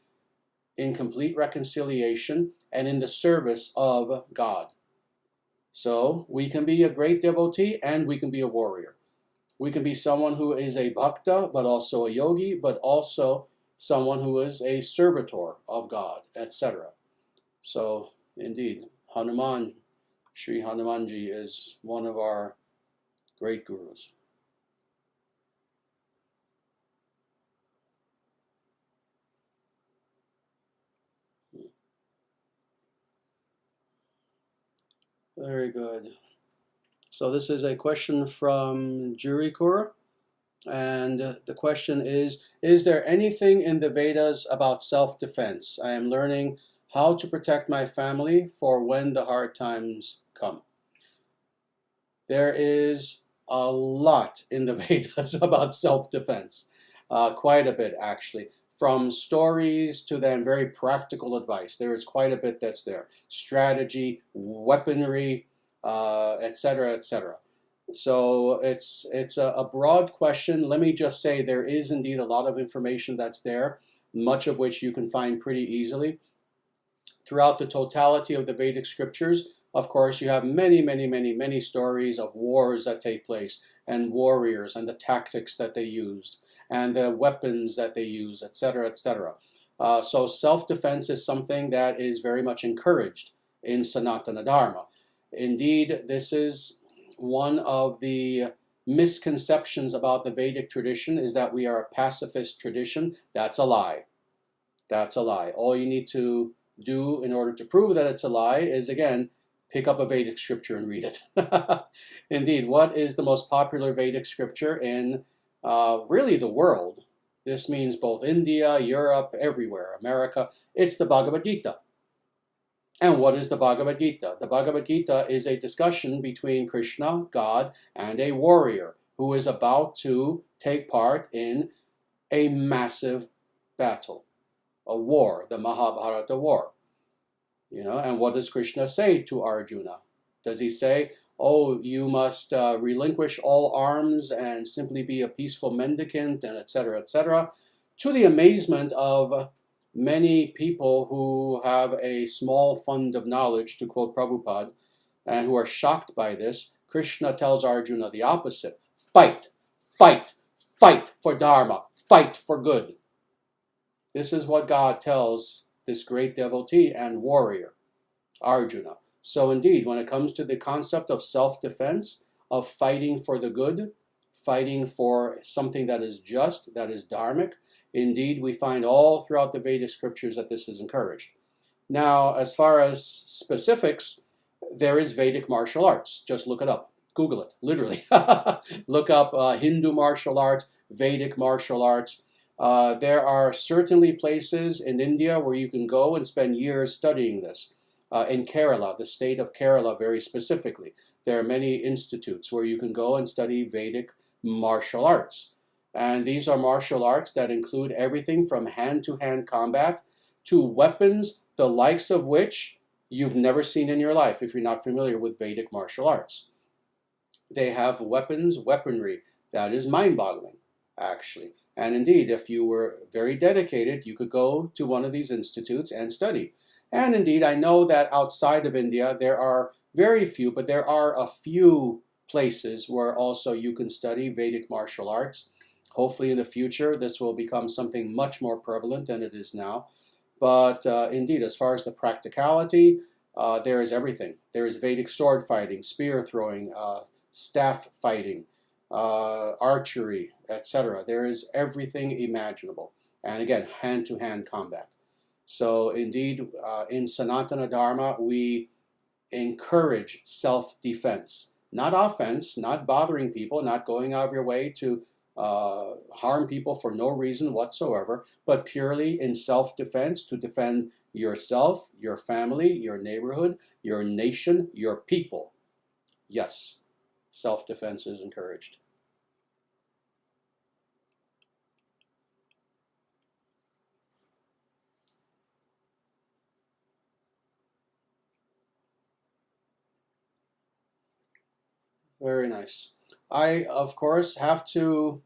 in complete reconciliation and in the service of God. So we can be a great devotee and we can be a warrior. We can be someone who is a bhakta, but also a yogi, but also someone who is a servitor of God, etc. So indeed, Hanuman, Sri Hanumanji is one of our great gurus. Very good. So this is a question from Jurikur, and the question is there anything in the Vedas about self-defense? I am learning how to protect my family for when the hard times come. There is a lot in the Vedas about self-defense, quite a bit actually. From stories to then very practical advice, there is quite a bit that's there. Strategy, weaponry, etc., etc. So it's a broad question. Let me just say there is indeed a lot of information that's there, much of which you can find pretty easily. Throughout the totality of the Vedic scriptures, of course, you have many, many, many, many stories of wars that take place, and warriors, and the tactics that they used, and the weapons that they use, etc., etc. So self-defense is something that is very much encouraged in Sanatana Dharma. Indeed, this is one of the misconceptions about the Vedic tradition, is that we are a pacifist tradition. That's a lie. That's a lie. All you need to do in order to prove that it's a lie is, again, pick up a Vedic scripture and read it. Indeed, what is the most popular Vedic scripture in really the world? This means both India, Europe, everywhere, America. It's the Bhagavad Gita. And what is the Bhagavad Gita? The Bhagavad Gita is a discussion between Krishna, God, and a warrior who is about to take part in a massive battle, a war, the Mahabharata war. You know, and what does Krishna say to Arjuna? Does he say, oh, you must relinquish all arms and simply be a peaceful mendicant, and etc., etc., to the amazement of many people who have a small fund of knowledge, to quote Prabhupada, and who are shocked by this? Krishna tells Arjuna the opposite. Fight, fight, fight for Dharma, fight for good. This is what God tells this great devotee and warrior, Arjuna. So indeed, when it comes to the concept of self-defense, of fighting for the good, fighting for something that is just, that is dharmic, indeed, we find all throughout the Vedic scriptures that this is encouraged. Now, as far as specifics, there is Vedic martial arts. Just look it up. Google it, literally. Look up Hindu martial arts, Vedic martial arts. There are certainly places in India where you can go and spend years studying this. In Kerala, the state of Kerala very specifically, there are many institutes where you can go and study Vedic martial arts. And these are martial arts that include everything from hand-to-hand combat to weapons, the likes of which you've never seen in your life if you're not familiar with Vedic martial arts. They have weaponry that is mind-boggling, actually. And indeed, if you were very dedicated, you could go to one of these institutes and study. And indeed, I know that outside of India, there are very few, but there are a few places where also you can study Vedic martial arts. Hopefully in the future, this will become something much more prevalent than it is now. But indeed, as far as the practicality, there is everything. There is Vedic sword fighting, spear throwing, staff fighting, archery, etc. There is everything imaginable. And again, hand-to-hand combat. So indeed, in Sanatana Dharma, we encourage self-defense. Not offense, not bothering people, not going out of your way to harm people for no reason whatsoever, but purely in self-defense to defend yourself, your family, your neighborhood, your nation, your people. Yes, self-defense is encouraged. Very nice. I, of course, have to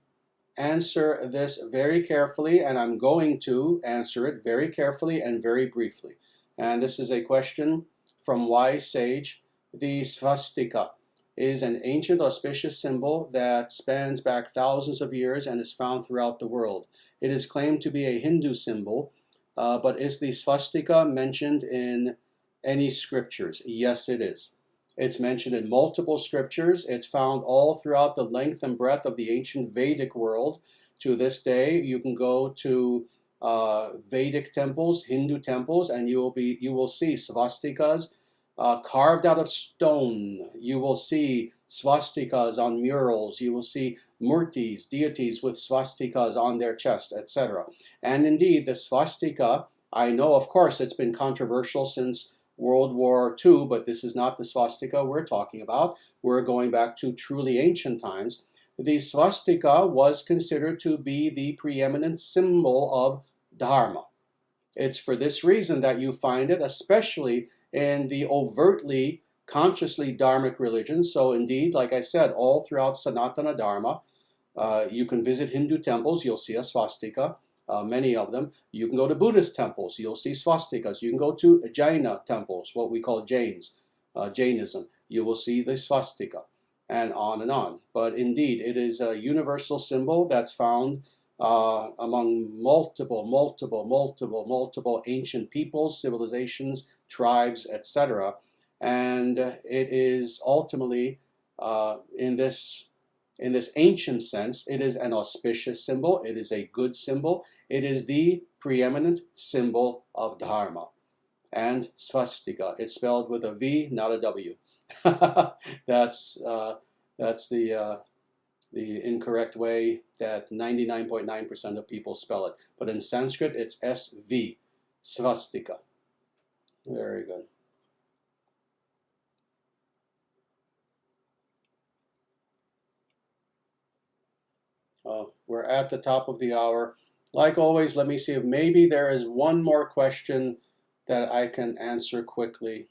answer this very carefully, and I'm going to answer it very carefully and very briefly. And this is a question from Wise Sage. The swastika is an ancient auspicious symbol that spans back thousands of years and is found throughout the world. It is claimed to be a Hindu symbol, but is the swastika mentioned in any scriptures? Yes, it is. It's mentioned in multiple scriptures. It's found all throughout the length and breadth of the ancient Vedic world. To this day, you can go to Vedic temples, Hindu temples, and you will see swastikas carved out of stone. You will see swastikas on murals. You will see murtis, deities with swastikas on their chest, etc. And indeed, the swastika, I know, of course, it's been controversial since World War II, but this is not the swastika we're talking about. We're going back to truly ancient times. The swastika was considered to be the preeminent symbol of Dharma. It's for this reason that you find it, especially in the overtly, consciously Dharmic religions. So indeed, like I said, all throughout Sanatana Dharma, you can visit Hindu temples, you'll see a swastika. Many of them. You can go to Buddhist temples, you'll see swastikas. You can go to Jaina temples, what we call Jains, Jainism. You will see the swastika, and on and on. But indeed, it is a universal symbol that's found among multiple ancient peoples, civilizations, tribes, etc. And it is ultimately, in this ancient sense, it is an auspicious symbol. It is a good symbol. It is the preeminent symbol of Dharma. And swastika, it's spelled with a V, not a W. That's the incorrect way that 99.9% of people spell it. But in Sanskrit, it's SV, swastika. Very good. We're at the top of the hour. Like always, let me see if maybe there is one more question that I can answer quickly.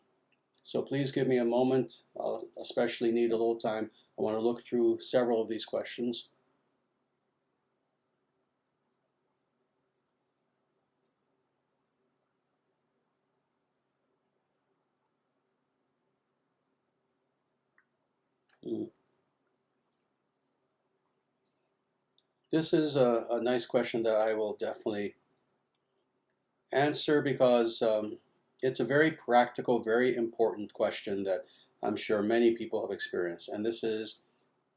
So please give me a moment. I'll especially need a little time. I want to look through several of these questions. This is a nice question that I will definitely answer because it's a very practical, very important question that I'm sure many people have experienced. And this is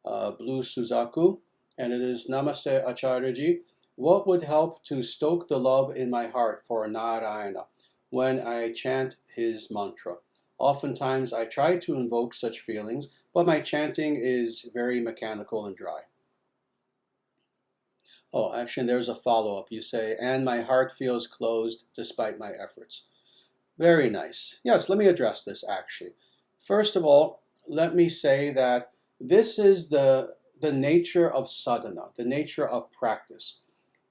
Blue Suzaku, and it is Namaste Acharyaji. What would help to stoke the love in my heart for Narayana when I chant his mantra? Oftentimes I try to invoke such feelings, but my chanting is very mechanical and dry. Oh, actually, there's a follow-up. You say, and my heart feels closed despite my efforts. Very nice. Yes, let me address this actually. First of all, let me say that this is the nature of sadhana, the nature of practice,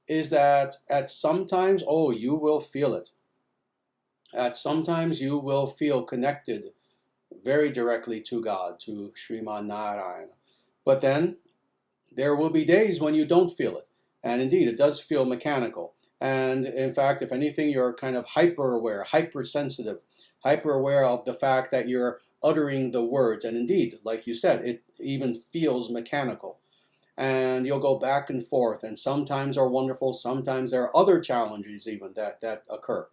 is that at some times, oh, you will feel it. At sometimes you will feel connected very directly to God, to Sriman Narayana. But then there will be days when you don't feel it. And indeed, it does feel mechanical. And in fact, if anything, you're kind of hyper aware, hypersensitive, hyper aware of the fact that you're uttering the words. And indeed, like you said, it even feels mechanical. And you'll go back and forth. And sometimes are wonderful. Sometimes there are other challenges even that occur.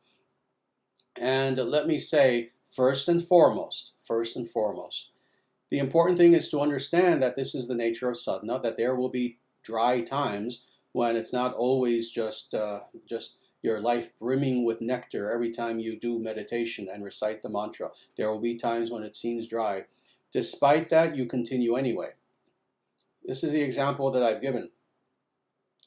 And let me say, first and foremost, the important thing is to understand that this is the nature of sadhana, that there will be dry times when it's not always just your life brimming with nectar every time you do meditation and recite the mantra. There will be times when it seems dry. Despite that, you continue anyway. This is the example that I've given,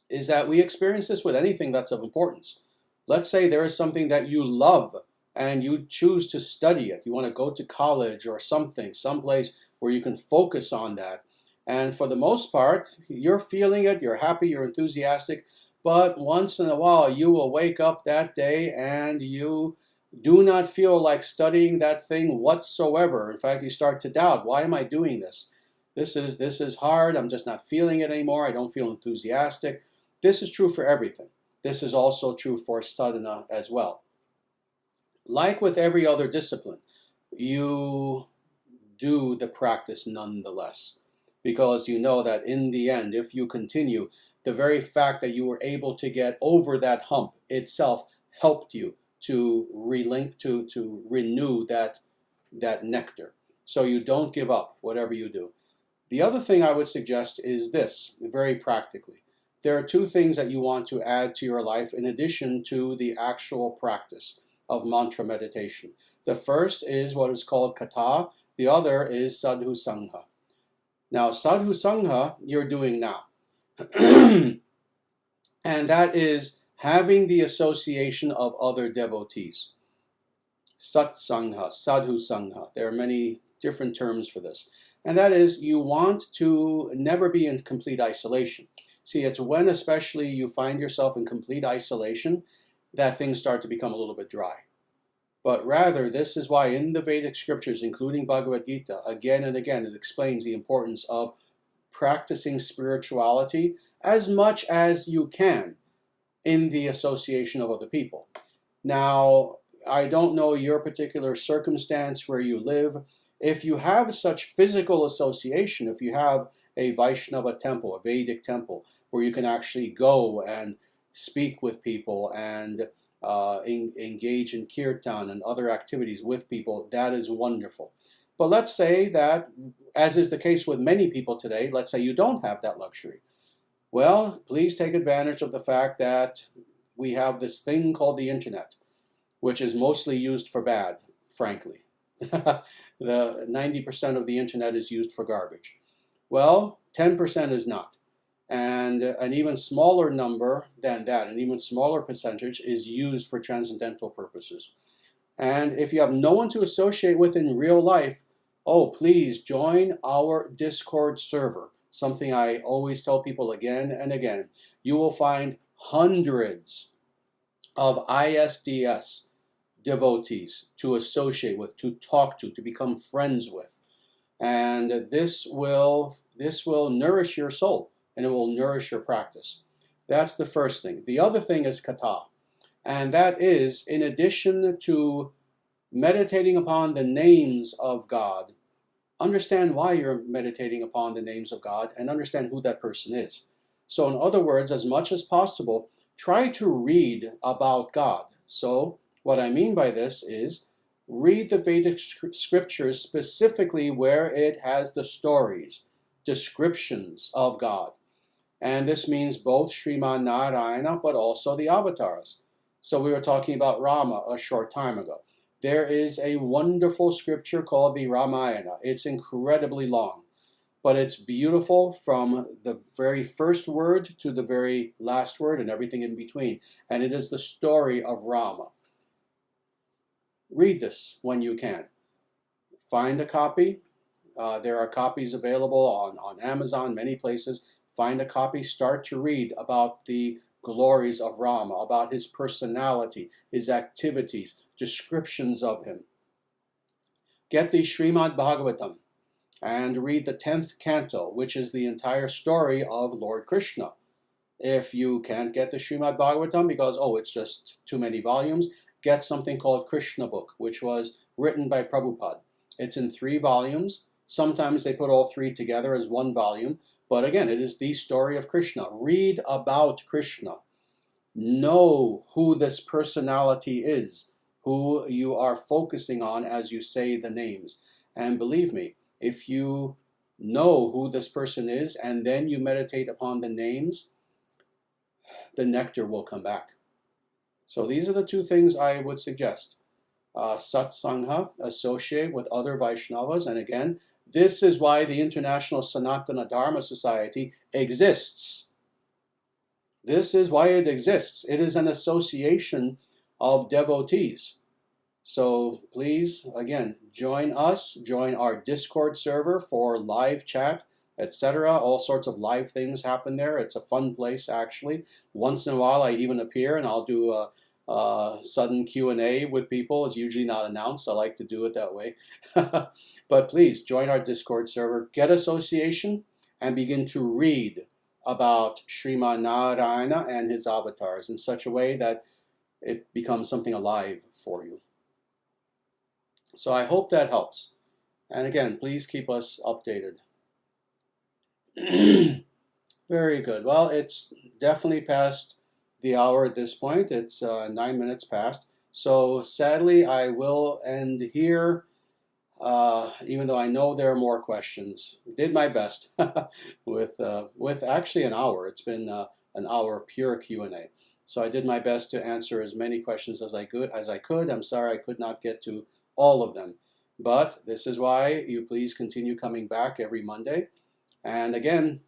is that we experience this with anything that's of importance. Let's say there is something that you love and you choose to study it. You want to go to college or something, someplace where you can focus on that. And for the most part, you're feeling it, you're happy, you're enthusiastic, but once in a while you will wake up that day and you do not feel like studying that thing whatsoever. In fact, you start to doubt, why am I doing this? This is hard, I'm just not feeling it anymore, I don't feel enthusiastic. This is true for everything. This is also true for sadhana as well. Like with every other discipline, you do the practice nonetheless, because you know that in the end, if you continue, the very fact that you were able to get over that hump itself helped you to renew that nectar. So you don't give up, whatever you do. The other thing I would suggest is this, very practically. There are two things that you want to add to your life in addition to the actual practice of mantra meditation. The first is what is called kata. The other is sadhu sangha. Now, sadhu sangha you're doing now. And that is having the association of other devotees. Sat sangha, sadhu sangha. There are many different terms for this. And that is, you want to never be in complete isolation. See, it's when especially you find yourself in complete isolation that things start to become a little bit dry. But rather, this is why in the Vedic scriptures, including Bhagavad Gita, again and again, it explains the importance of practicing spirituality as much as you can in the association of other people. Now, I don't know your particular circumstance where you live. If you have such physical association, if you have a Vaishnava temple, a Vedic temple, where you can actually go and speak with people and engage in kirtan and other activities with people, that is wonderful. But let's say that, as is the case with many people today, let's say you don't have that luxury. Well, please take advantage of the fact that we have this thing called the internet, which is mostly used for bad, frankly. The 90% of the internet is used for garbage. Well, 10% is not. And an even smaller number than that, an even smaller percentage, is used for transcendental purposes. And if you have no one to associate with in real life, oh, please join our Discord server. Something I always tell people again and again. You will find hundreds of ISDS devotees to associate with, to talk to become friends with. And this will nourish your soul, and it will nourish your practice. That's the first thing. The other thing is kata. And that is, in addition to meditating upon the names of God, understand why you're meditating upon the names of God and understand who that person is. So in other words, as much as possible, try to read about God. So what I mean by this is, read the Vedic scriptures specifically where it has the stories, descriptions of God. And this means both Sriman Narayana, but also the avatars. So we were talking about Rama a short time ago. There is a wonderful scripture called the Ramayana. It's incredibly long, but it's beautiful from the very first word to the very last word and everything in between. And it is the story of Rama. read this when you can. Find a copy. There are copies available on Amazon, many places. Find a copy, start to read about the glories of Rama, about his personality, his activities, descriptions of him. Get the Srimad Bhagavatam and read the 10th canto, which is the entire story of Lord Krishna. If you can't get the Srimad Bhagavatam because, it's just too many volumes, get something called Krishna Book, which was written by Prabhupada. It's in 3 volumes. Sometimes they put all 3 together as 1 volume. But again, it is the story of Krishna. Read about Krishna. Know who this personality is, who you are focusing on as you say the names. And believe me, if you know who this person is and then you meditate upon the names, the nectar will come back. So these are the 2 things I would suggest. Satsangha, associate with other Vaishnavas. And again, this is why the International Sanatana Dharma Society exists. This is why it exists. It is an association of devotees. So please, again, join us, join our Discord server for live chat, etc. All sorts of live things happen there. It's a fun place, actually. Once in a while, I even appear and I'll do a sudden Q&A with people. It's usually not announced. I like to do it that way. But please join our Discord server, get association, and begin to read about Sriman Narayana and his avatars in such a way that it becomes something alive for you. So I hope that helps. And again, please keep us updated. Very good. Well, it's definitely past the hour at this point. It's 9 minutes past. So sadly, I will end here, even though I know there are more questions. Did my best with actually an hour. It's been an hour pure Q&A. So I did my best to answer as many questions as I could. I'm sorry I could not get to all of them. But this is why you please continue coming back every Monday. And again,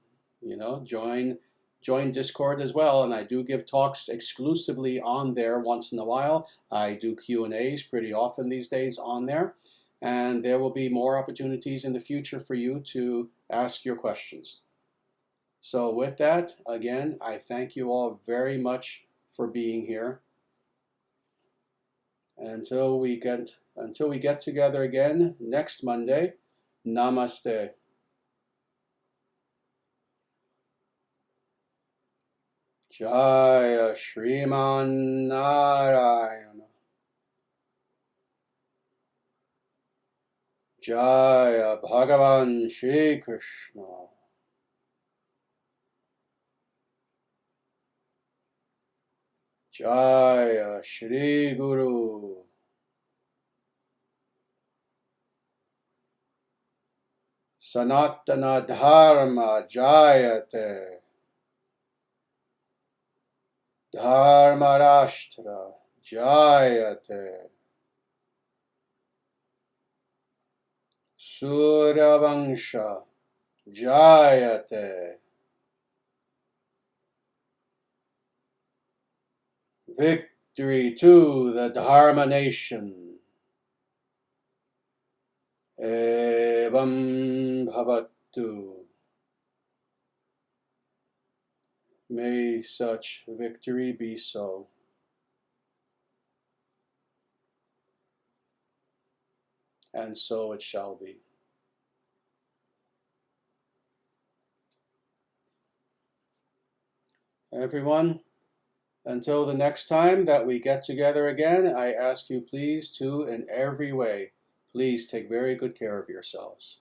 join Discord as well. And I do give talks exclusively on there once in a while. I do Q&As pretty often these days on there. And there will be more opportunities in the future for you to ask your questions. So with that, again, I thank you all very much for being here. Until we get together again next Monday, namaste. Jaya Shriman Narayana. Jaya Bhagavan Shri Krishna. Jaya Shri Guru. Sanatana Dharma Jayate. Dharma Rashtra Jayate. Surya Jayate. Victory to the Dharma nation. Evam Bhavatu. May such victory be so. And so it shall be. Everyone, until the next time that we get together again, I ask you please to, in every way, please take very good care of yourselves.